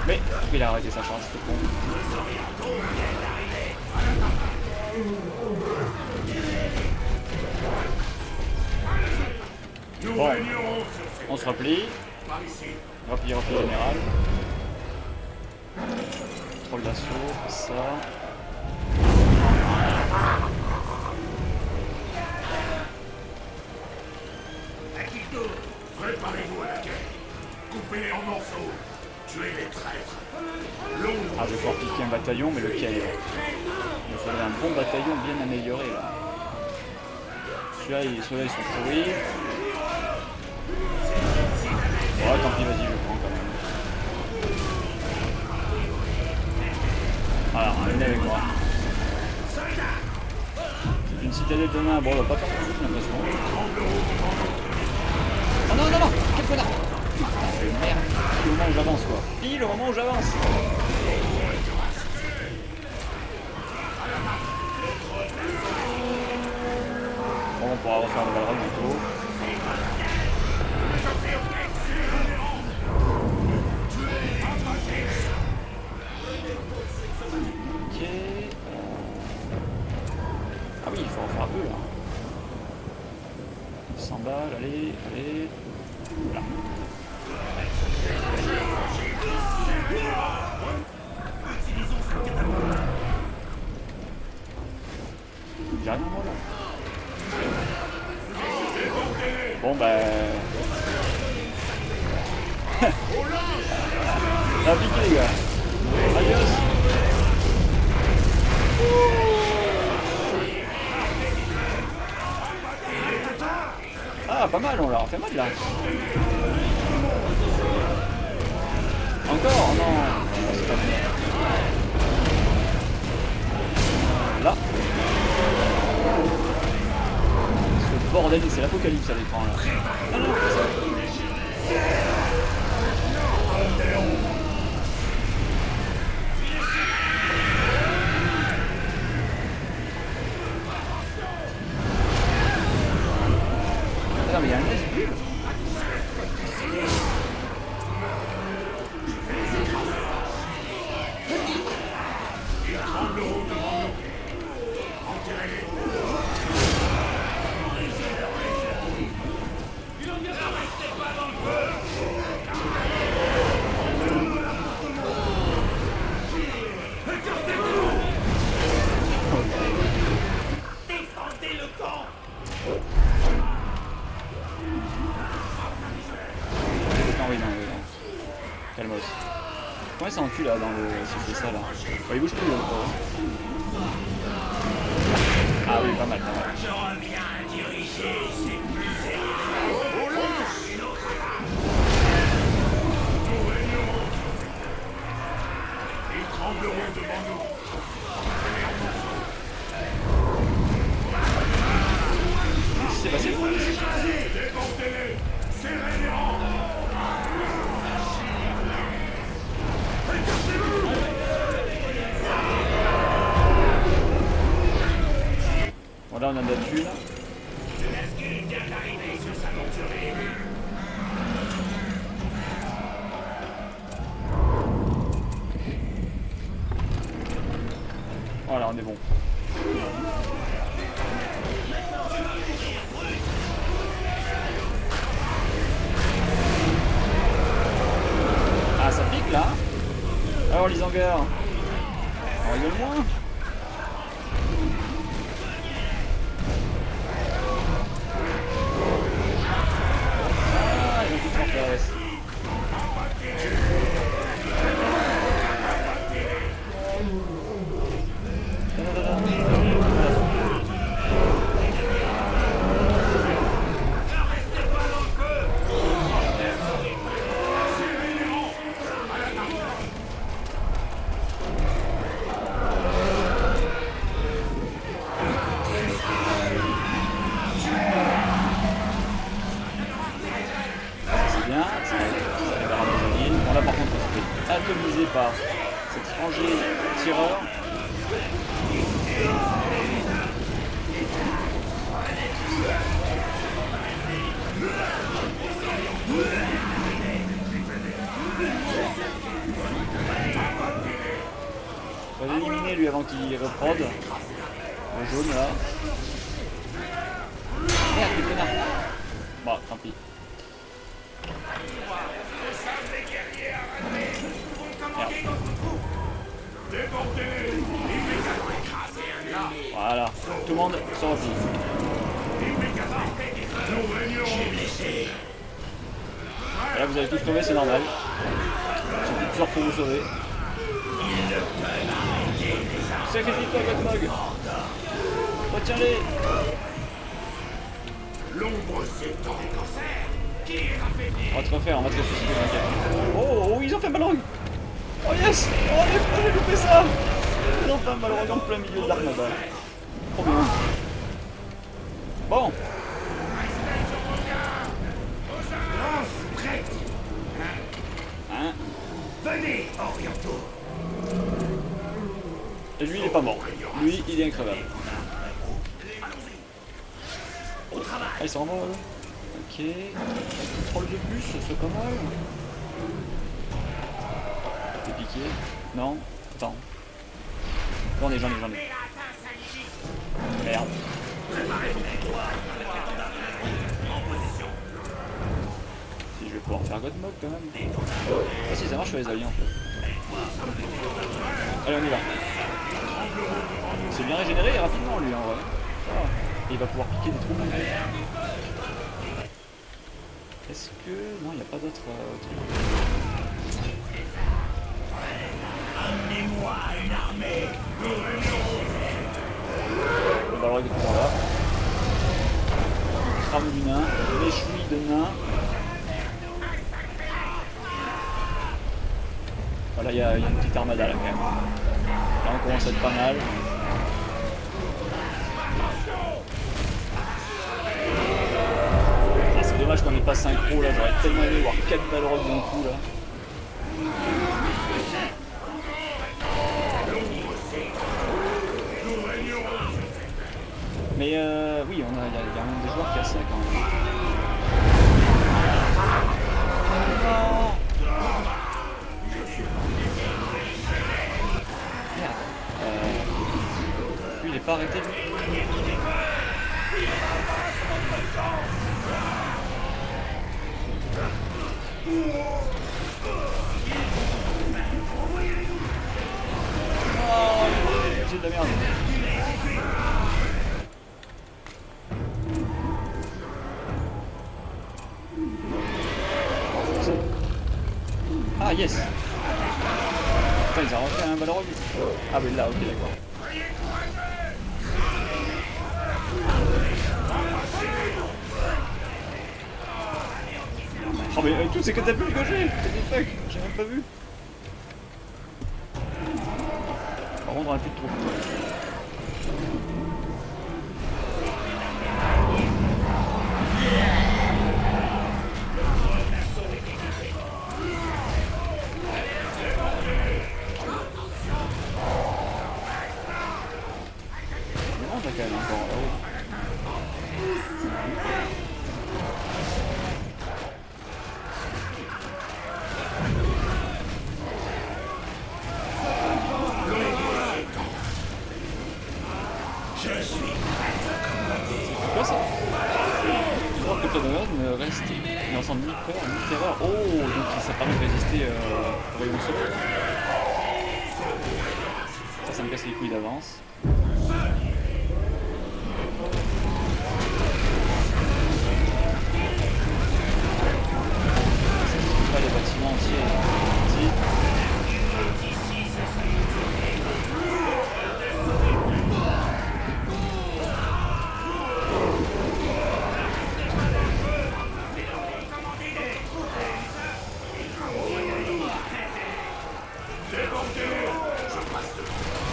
Mais il a arrêté sa charge, c'est con. Bon, on se replie. Replie général. Troll d'assaut, ça. Préparez-vous à la guerre. Coupez-les en morceaux. Tuez les traîtres. Ah, je vais pouvoir piquer un bataillon, mais lequel? Il me faudrait un bon bataillon bien amélioré là. Ceux-là, ils sont pourris. Ouais, tant pis, vas-y, je prends quand même. Voilà, venez avec moi. C'est une citadelle de main. Bon, on va pas faire tout de suite, j'ai l'impression. Oh non, non, non! Quel connard! Putain, merde! Pile au moment où j'avance, quoi. Pile au moment où j'avance! Bon, on pourra refaire le Valorant bientôt. Ok. Ah oui, il faut en faire deux là. 100 balles, allez, allez. Là. J'ai rien moi là. Bon bah. Ça a piqué les gars. Adios. Ah pas mal, on leur a fait mal là. Encore? Non, c'est pas bien. Là. Ce bordel, c'est l'apocalypse à l'écran là. Ah non, c'est ça. Non mais il y a un S-Bull. Non, oui, non, oui, non. Calmos. Comment il s'encule là dans le. Si je fais ça là. Oh, il bouge plus là. Ah oui, pas mal, pas mal. Je reviens diriger ces misérables. Nous régnons. Ils trembleront devant nous. Qu'est-ce qui s'est passé? Déportez-les. Serrez les rangs. Bon, là on a de la thune. Nazgûl vient d'arriver sur sa monture élue. Voilà, on est bon. Ah, ça pique là. Alors, Lisanger. On rigole moins. Ah, ils ont tout forteresse. Atomisé par cet étranger tireur. On va l'éliminer lui avant qu'il reprode. Le jaune là. Merde, le connard. Bon, tant pis. Voilà, tout le monde sort aussi. Et là vous allez tous tomber, c'est normal. J'ai plus de sort pour vous sauver. Sacrifie-toi, Godmog. Retiens-les. L'ombre s'étend des cancers. Qui est affaibli? On va te refaire, on va te ressusciter. Oh, ils ont fait Balrog. Oh yes. Oh, j'ai loupé ça. Ils ont fait un Balrog en plein milieu de l'armada. Trop bien. Bon. Lance prête. Hein? Venez, orientaux. Et lui, il est pas mort. Lui, il est increvable. Ah, ils sont vraiment là. Ok. Contrôle de plus, c'est pas mal. T'es piqué? Non? Attends. J'en ai. Merde. Si je vais pouvoir faire Godmog quand même. Ah si, ça marche sur les alliés en fait. Allez, on y va. C'est bien régénéré rapidement lui en vrai. Ah. Et il va pouvoir piquer des troupes. Est-ce que... Non, il n'y a pas d'autres trucs. Amenez-moi une armée. Le Balrog est toujours là. Crame du nain, méchoui de nain. Voilà, il y a une petite armada là quand même. Là on commence à être pas mal. Ah, c'est dommage qu'on n'ait pas synchro là, j'aurais tellement aimé voir 4 Balrogs d'un coup là. Mais oui, il y a un des joueurs qui a ça quand même. Non. Merde. Lui il est pas arrêté lui. Oh, j'ai de la merde. yes. Putain, ils ont refait un Balrog. Ah mais là, ok, d'accord. Oh mais avec toutes ces catapultes que j'ai, what the fuck, j'ai même pas vu. Par contre on a plus de troupes. Mais non, t'as quand même encore là-haut. Reste une ensemble de peur, une terreur. Oh, donc ça permet de résister au rayon solaire. Ça me casse les couilles d'avance. Pas les bâtiments entiers.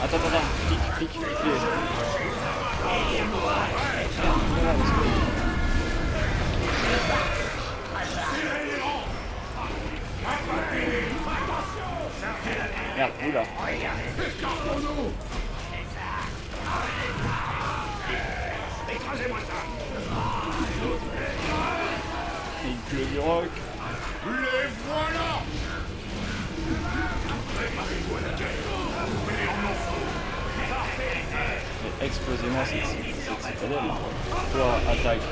Attends, clique. Merde, oula. Écrasez-moi ça. Il pleut du roc. Les voilà. Préparez-vous à la guerre. Coupez-les en morceaux. Explosez-moi cette citadelle. Toi attaque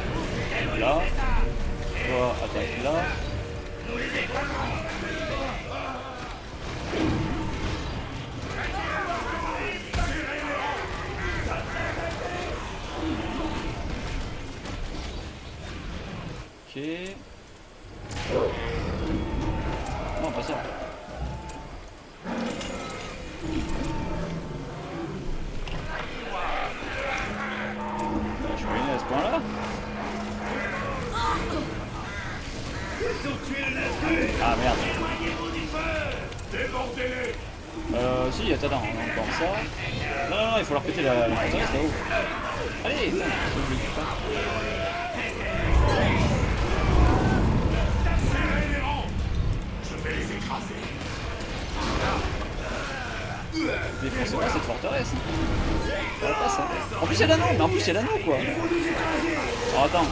là. Toi attaque là. Ok. Non, pas ça. Je suis venu à ce point-là. Ah merde. Débordez-les. Si, attends, on a encore ça. Non, il faut leur péter la forteresse là-haut. Allez, putain, je l'oublie pas. Serrez les rangs. Je vais les écraser. Défoncez-moi cette forteresse. Ça va pas ça. En plus il y a l'anneau, mais en plus il y a l'anneau quoi. Oh, attends.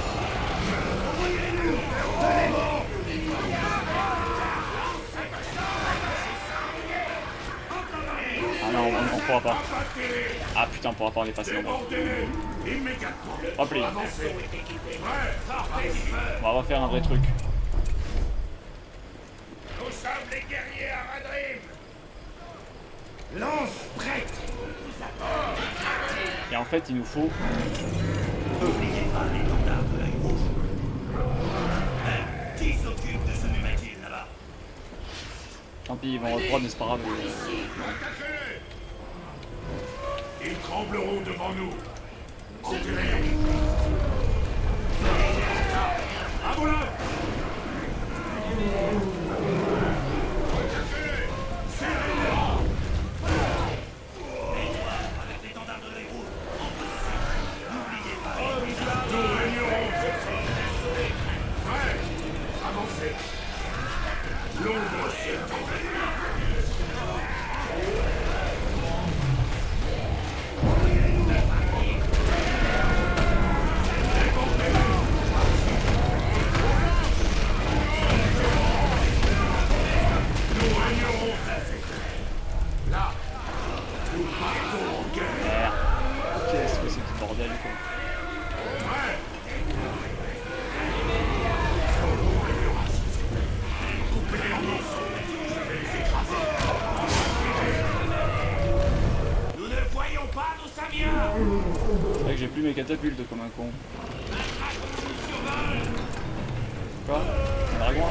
Ah non, on pourra pas. Ah putain, on pourra pas en effacer non plus. Débordez-les. Immédiatement. Repli. Avancez. Prêt. On va refaire un vrai truc. Nous sommes les guerriers à Radrim. Lance prête. Et en fait, il nous faut. N'oubliez pas l'étendard de l'œil rouge. Qui s'occupe de ce numétile là-bas? Tant pis, ils vont reprendre, mais c'est pas grave. Ils trembleront devant nous. Enterrez-les. À vos là. Serrez les rangs. Avec l'étendard de l'œil rouge. N'oubliez pas. Nous régnerons. Prêt. Avancez. L'ombre s'étend. Là, nous partons en guerre. Merde. Qu'est-ce que c'est que ce bordel quoi. Prêt. Coupez-les en morceaux. Je vais les écraser. Nous ne voyons pas d'où ça vient. C'est vrai que j'ai plus mes catapultes comme un con. Quoi? Un dragon là?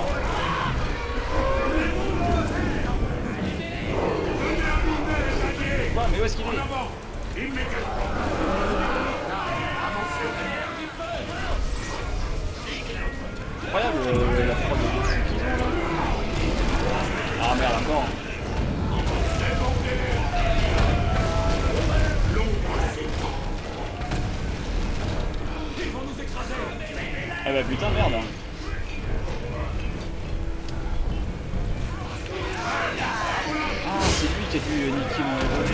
mais où est-ce qu'il est? En avant. Immédiatement. Avancez. Incroyable la prod de fou qu'ils ont là. Ah merde encore. Démontez-les. L'ombre s'étend. Ils vont nous écraser. Ah bah putain merde. Ah c'est lui qui a dû niquer mon héros.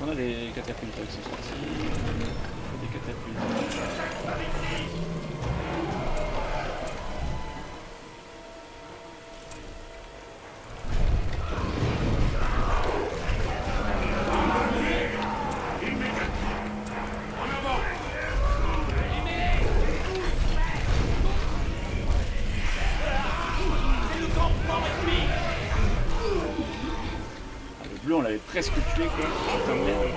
On a des catapultes qui sont sortis. Des catapultes. On l'avait presque tué quoi. Putain de merde.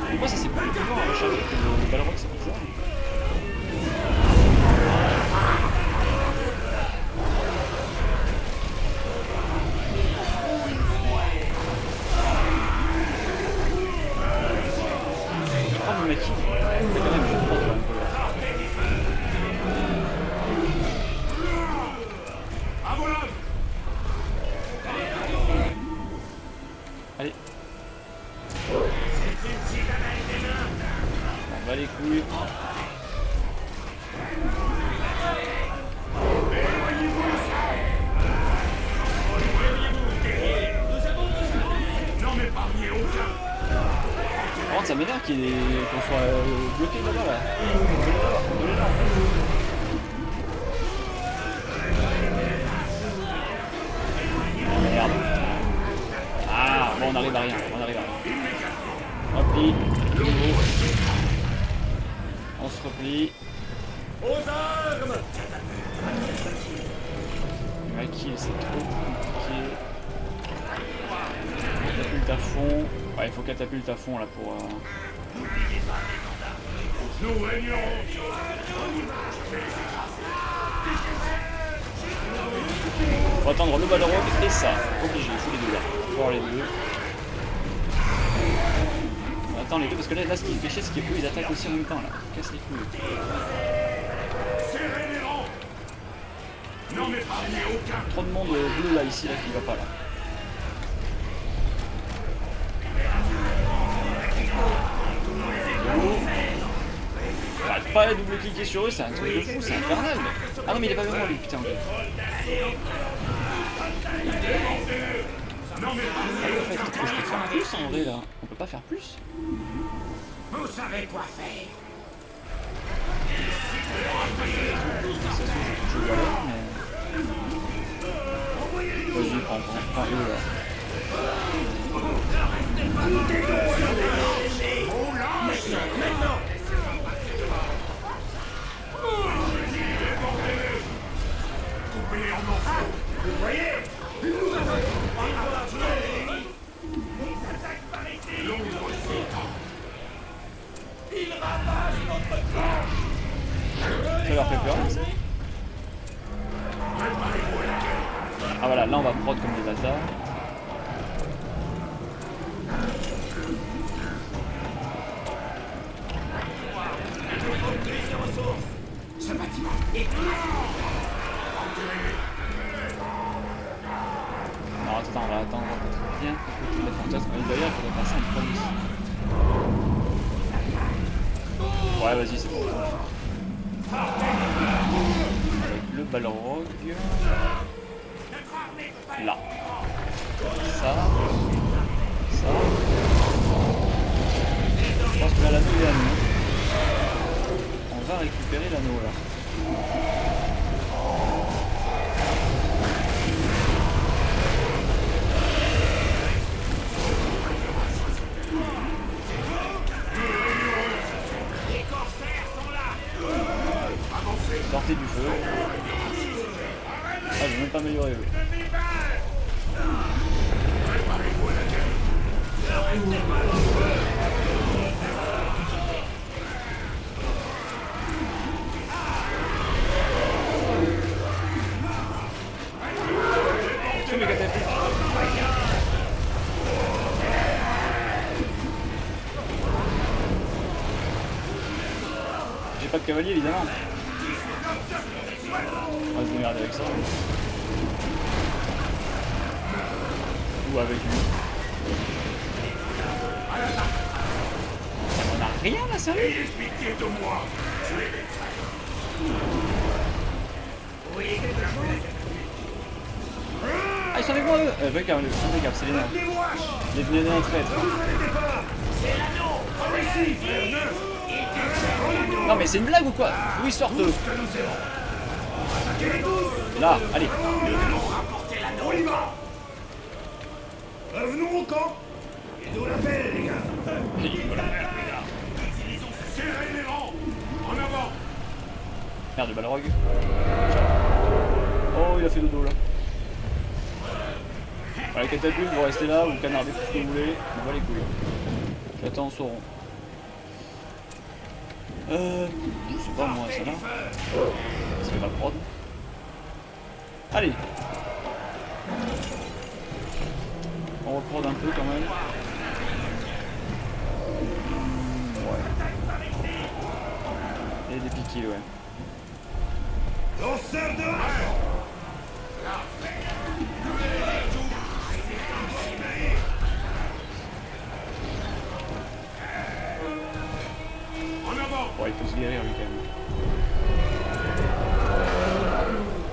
Pourquoi ça c'est plus vivant à recharger que le Balrog, c'est bizarre. Oh mais mec, c'est quand même juste pas allez. On va les couilles. Par contre ça m'énerve qu'on soit bloqué là-bas là. Merde. Ah bon on arrive à rien, Hop, on se replie. Aux armes. Ma kill c'est trop compliqué. Catapulte à fond. Ouais il faut catapulte à fond là pour... Nous régnons. On va attendre le Balrog et ça. Obligé, il faut les deux là. Il faut avoir les deux. On attend les deux parce que là ce qui fait chier c'est qu'eux ils attaquent aussi en même temps là. Casse les couilles. Serrez les rangs. N'en épargnez aucun. Trop de monde bleu là ici là qui va pas là. J'arrive pas à double cliquer sur eux, c'est un truc de fou, c'est infernal. Ah non mais il est pas vraiment lui putain. Ah, en fait, qu'est-ce que je peux faire plus en vrai là? On peut pas faire plus? Vous savez quoi faire. Je galère mais... Vas-y, prends eux là. Maintenant. Coupez-les en morceaux. Vous voyez? Nous avons ils attaquent par ici. L'ombre s'étend. Ils ravagent notre camp. Ça leur fait peur ça. Ah voilà, là on va prod comme des bâtards. Ce bâtiment est Non attends, on va attendre bien écouter les fantasmes. D'ailleurs il faudrait passer un prod ici. Ouais vas-y c'est bon. Avec le Balrog. Là. Ça. Je pense que là l'anneau est à nous. On va récupérer l'anneau là. Sortez du cavaliers évidemment. On va se démerder avec ça. Ou avec lui. On a rien là, ça. Ayez pitié de moi. Ah, ils sont avec moi eux. Impeccable, c'est les nains. Les venus d'un traître. Non mais c'est une blague ou quoi? Où ils sortent eux? Là, allez. On y va. Revenons au camp. Et d'où l'appel, les gars. Serrez les rangs. En avant. Merde, Balrog. Oh, il a fait dodo là. Voilà, les catapultes, vous restez là, vous canardez tout ce que vous voulez. On va les couilles. J'attends Sauron. Je sais pas moi, ça là. C'est ma prod. Allez. On reprend un peu quand même. Ouais. Et des piquets, ouais. Lanceur de en avant. Bon, il peut se guérir lui quand même.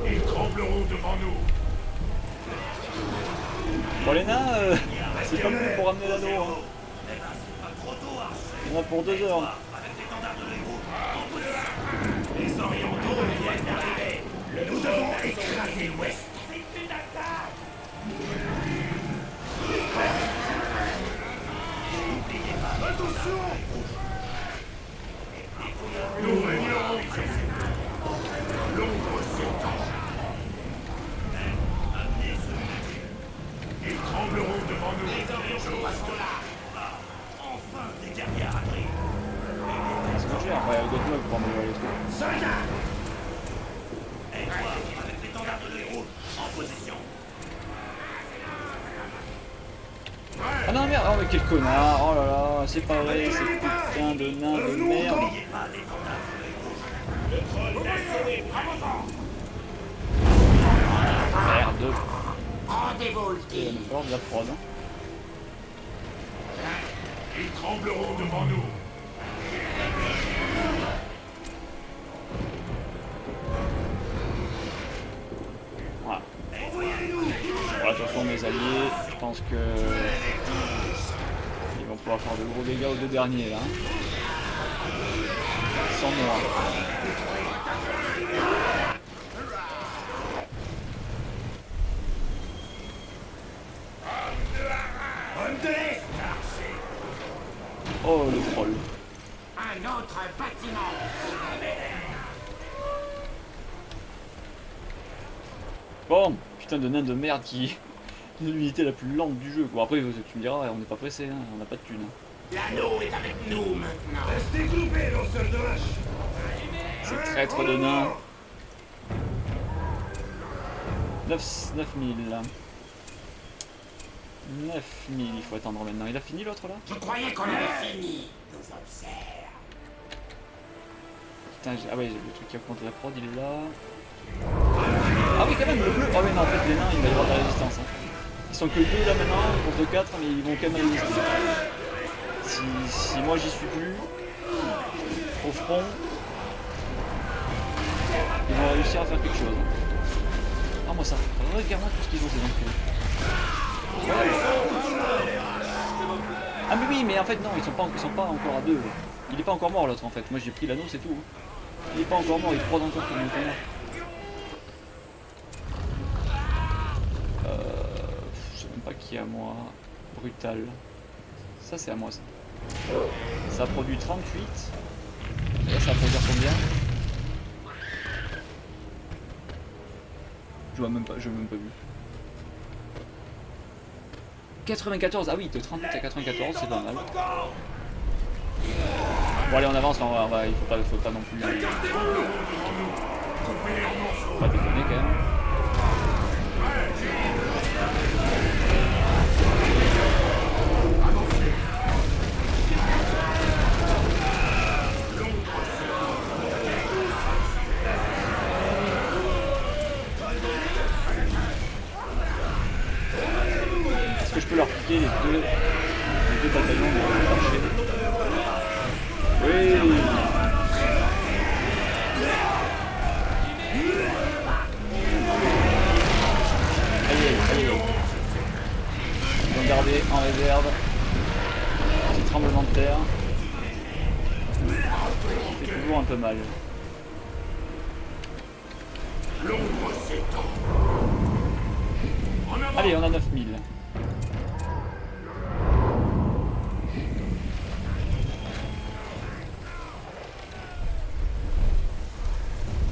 Ils trembleront devant nous. Bon les nains, c'est pas bon pour ramener l'anneau. Hein. Il y en a pour 2 heures. Les orientaux viennent d'arriver. Nous devons écraser l'ouest. Attention. Nous régnerons ici. L'ombre s'étend. Ils trembleront devant nous. Les orientaux sont là. Enfin, des guerriers arrivent. C'est pas cher, ouais, avec d'autres mecs pour améliorer les trucs. Soldats. Et toi, avec l'étendard de l'héros, en position. Ah non merde, oh mais quel connard, oh là là, c'est pas vrai, c'est putain de nain de merde. Merde. Rendez-vous le Il va nous falloir de la prod. Hein. Ils trembleront devant nous. Voilà. Bon, attention mes alliés, je pense que ils vont pouvoir faire de gros dégâts aux 2 derniers là. Sans moi. Oh le troll. Un autre bâtiment. Bon, putain de nain de merde qui est l'unité la plus lente du jeu quoi. Après tu me diras, on n'est pas pressé, hein, on n'a pas de thunes. L'anneau est avec nous maintenant. Restez groupés, lanceurs de hache. C'est traître de nain. 9000 là. 9000, il faut attendre maintenant. Il a fini l'autre là? Je croyais qu'on avait fini. Nous observe. Putain, ah ouais, le truc qui augmente la prod, il est là. Ah oui, quand même, le bleu. Ah ouais, non, en fait, les nains, il va y avoir de la résistance. Hein. Ils sont que 2 là maintenant, ils sont de 4, mais ils vont quand même résister. Si moi j'y suis plus, au front, ils vont réussir à faire quelque chose. Ah, moi ça. Regarde-moi tout ce qu'ils ont, ces enculés. Ah mais oui, mais en fait non, ils sont pas encore à 2. Il est pas encore mort l'autre en fait. Moi j'ai pris l'anneau, c'est tout. Il est pas encore mort, il prod encore pour mon connard. Je sais même pas qui est à moi. Brutal. Ça c'est à moi ça. Ça produit 38. Et là ça va produire combien? Je vois même pas, je n'ai même pas vu. 94, ah oui, de 38 à 94, c'est pas mal. Bon allez, on avance, il faut pas non plus... Faut pas déconner quand même. Est-ce que je peux leur piquer les deux bataillons de marché? Oui. Allez. Ils vont garder en réserve. Petit tremblement de terre. C'est toujours un peu mal. L'ombre s'étend. En avant. Allez, on a 9000.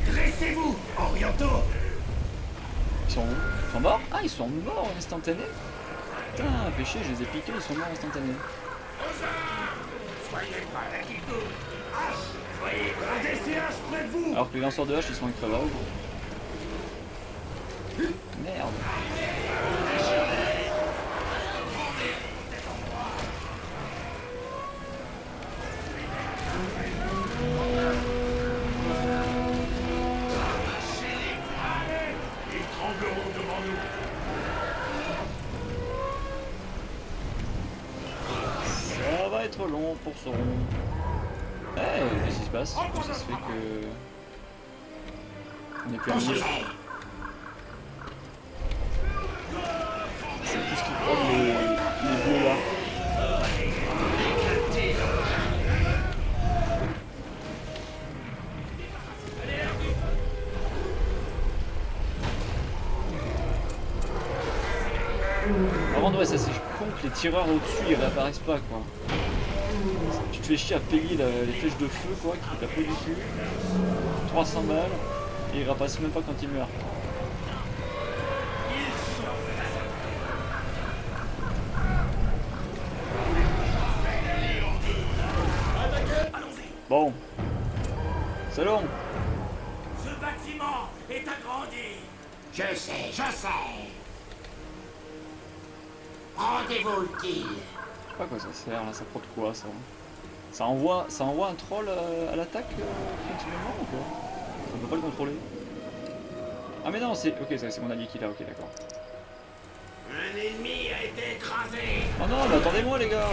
Dressez-vous, orientaux. Ils sont où? Ils sont morts? Ah, ils sont morts instantanés? Putain, fait chier, je les ai piqués, ils sont morts instantanés. Soyez prêts, Guido. Hache. Soyez prêts. Des haches près de vous. Alors que les lanceurs de hache, ils sont increvables. Merde. Ils trembleront devant nous. Ça va être long pour Sauron. Qu'est-ce qui se passe? Comment ça se fait que... On est plus en milieu. C'est tout ce qui prend les bleus là. Par contre, ouais, ça c'est con que les tireurs au-dessus ils réapparaissent pas quoi. Tu te fais chier à payer les flèches de feu quoi, qui tapent du cul. 300 balles, et ils réapparaissent même pas quand ils meurent. Bon. C'est long. Ce bâtiment est agrandi. Je sais. Rendez-vous utile. Je sais pas à quoi ça sert là, ça prend de quoi ça? Ça envoie un troll à l'attaque continuellement ou quoi? On peut pas le contrôler. Ah mais non, c'est... Ok, c'est mon allié qui l'a, ok d'accord. Un ennemi a été écrasé. Oh non, mais attendez-moi les gars.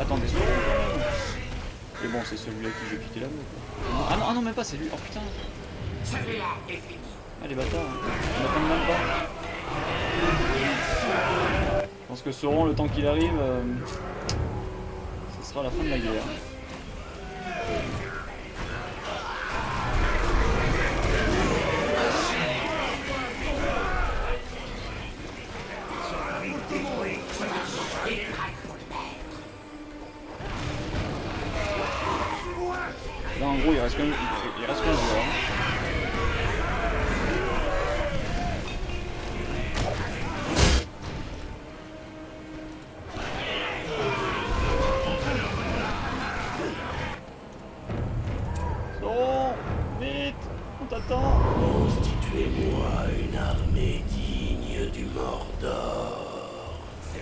Attendez, Sauron quand même. Mais bon, c'est celui-là qui j'ai piqué la main. Ah non, même pas, c'est lui. Oh putain. Celui-là est fini. Ah les bâtards. On attend même pas. Je pense que Sauron, le temps qu'il arrive, ce sera la fin de la guerre. Là en gros il reste 15 jours. Sauron, vite, on t'attend. Constituez-moi une armée digne du Mordor.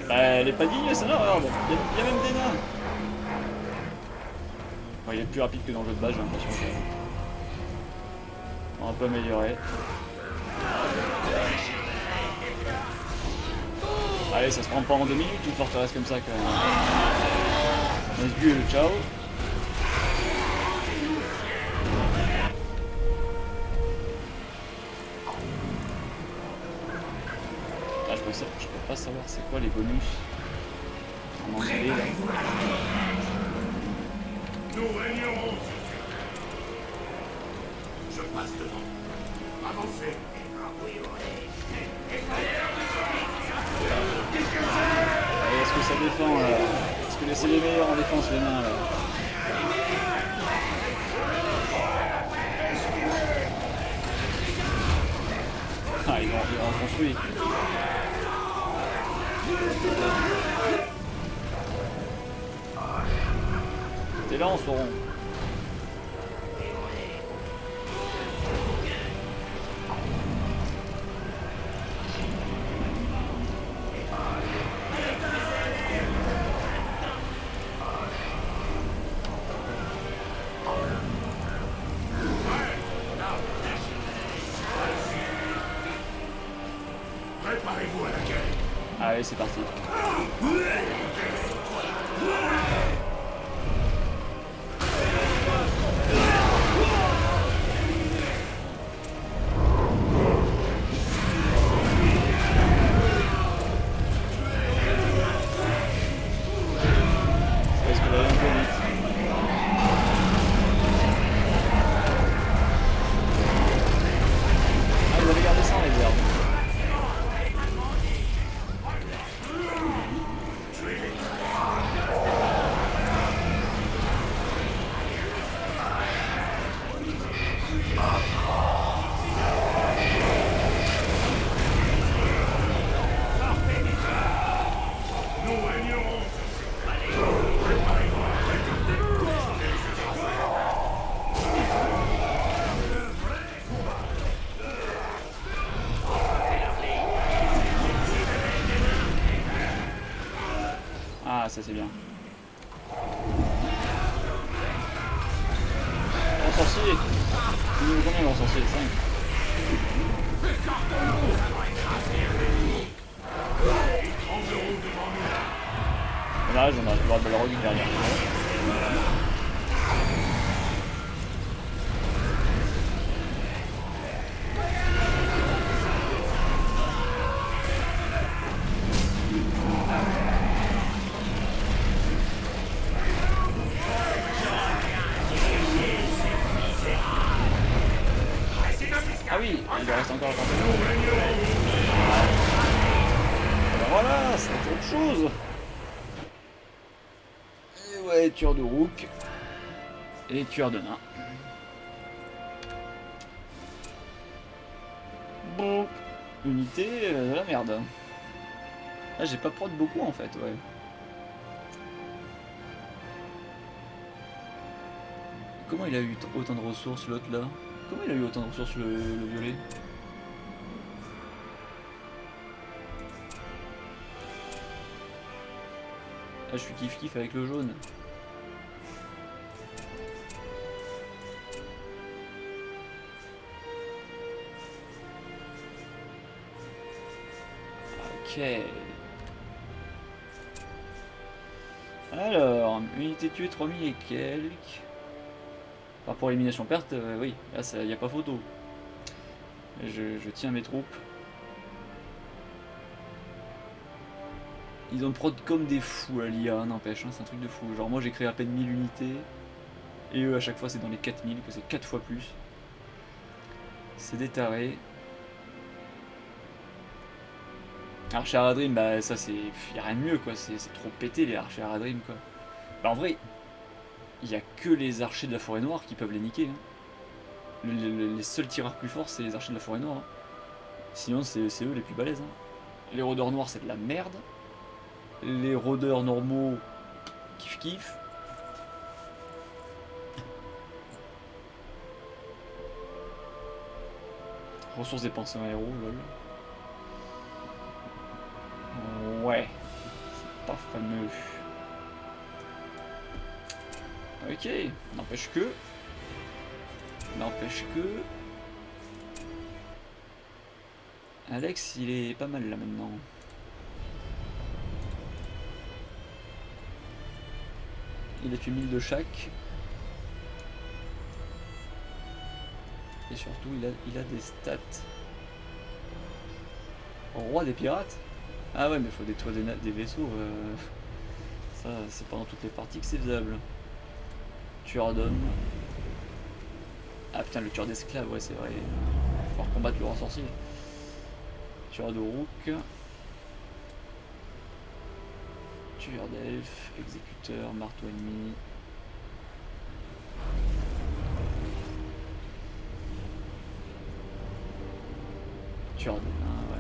Bah elle est pas digne ça, regarde, il y a même des nains. Bon, il est plus rapide que dans le jeu de base, j'ai l'impression. On va un peu améliorer. Allez, ça se prend pas en 2 minutes une forteresse comme ça quand même. Nasbu et le ciao. Ah, je peux pas savoir c'est quoi les bonus en anglais là. Nous régnerons. Je passe devant. Avancez. Allez, est-ce que ça défend là? Est-ce que c'est les meilleurs en défense les nains là? Ah, ils vont construire. T'es là en Sauron. Préparez-vous à la guerre. Allez, c'est parti. Parce que là, un peu vite. Ah, ils avaient gardé ça en réserve. Nous régnerons. Ah, ça c'est bien. En sorcier. Il nous combien en sorcier? 5. Là, on a le droit de le reguer derrière. Ah oui, il reste encore un voilà, c'est autre chose. Et ouais, tueur de rook. Et tueur de nain. Bon, unité de la merde. Là, j'ai pas prod beaucoup en fait, ouais. Comment il a eu autant de ressources l'autre là? Comment il a eu autant de ressources le violet? Ah, je suis kiff avec le jaune. Ok. Alors, unité tuée 3000 et quelques. Enfin, pour élimination perte, oui, là il n'y a pas photo. Je tiens mes troupes. Ils ont prod comme des fous à l'IA, n'empêche, hein, c'est un truc de fou. Genre moi j'ai créé à peine 1000 unités, et eux à chaque fois c'est dans les 4000, que c'est 4 fois plus. C'est des tarés. Archer Aradrim, bah ça c'est... Y'a rien de mieux quoi, c'est trop pété les archers Aradrim quoi. Bah en vrai, il y a que les archers de la forêt noire qui peuvent les niquer. Hein. Les seuls tireurs plus forts c'est les archers de la forêt noire. Hein. Sinon c'est eux les plus balèzes. Hein. Les rôdeurs noirs c'est de la merde. Les rôdeurs normaux, kiff. Ressources dépensées en héros, lol. Ouais, c'est pas fameux. Ok, n'empêche que... Alex, il est pas mal là maintenant. Il a tué 1000 de chaque. Et surtout, il a des stats. Roi des pirates? Ah ouais, mais il faut détruire des vaisseaux. Ça, c'est pas dans toutes les parties que c'est faisable. Tueur d'hommes. Ah putain, le tueur d'esclaves, ouais, c'est vrai. Il va falloir combattre le roi sorcier. Tueur de rook. Tueur d'elfes, exécuteur, marteau ennemi. Tueur de nain, ouais.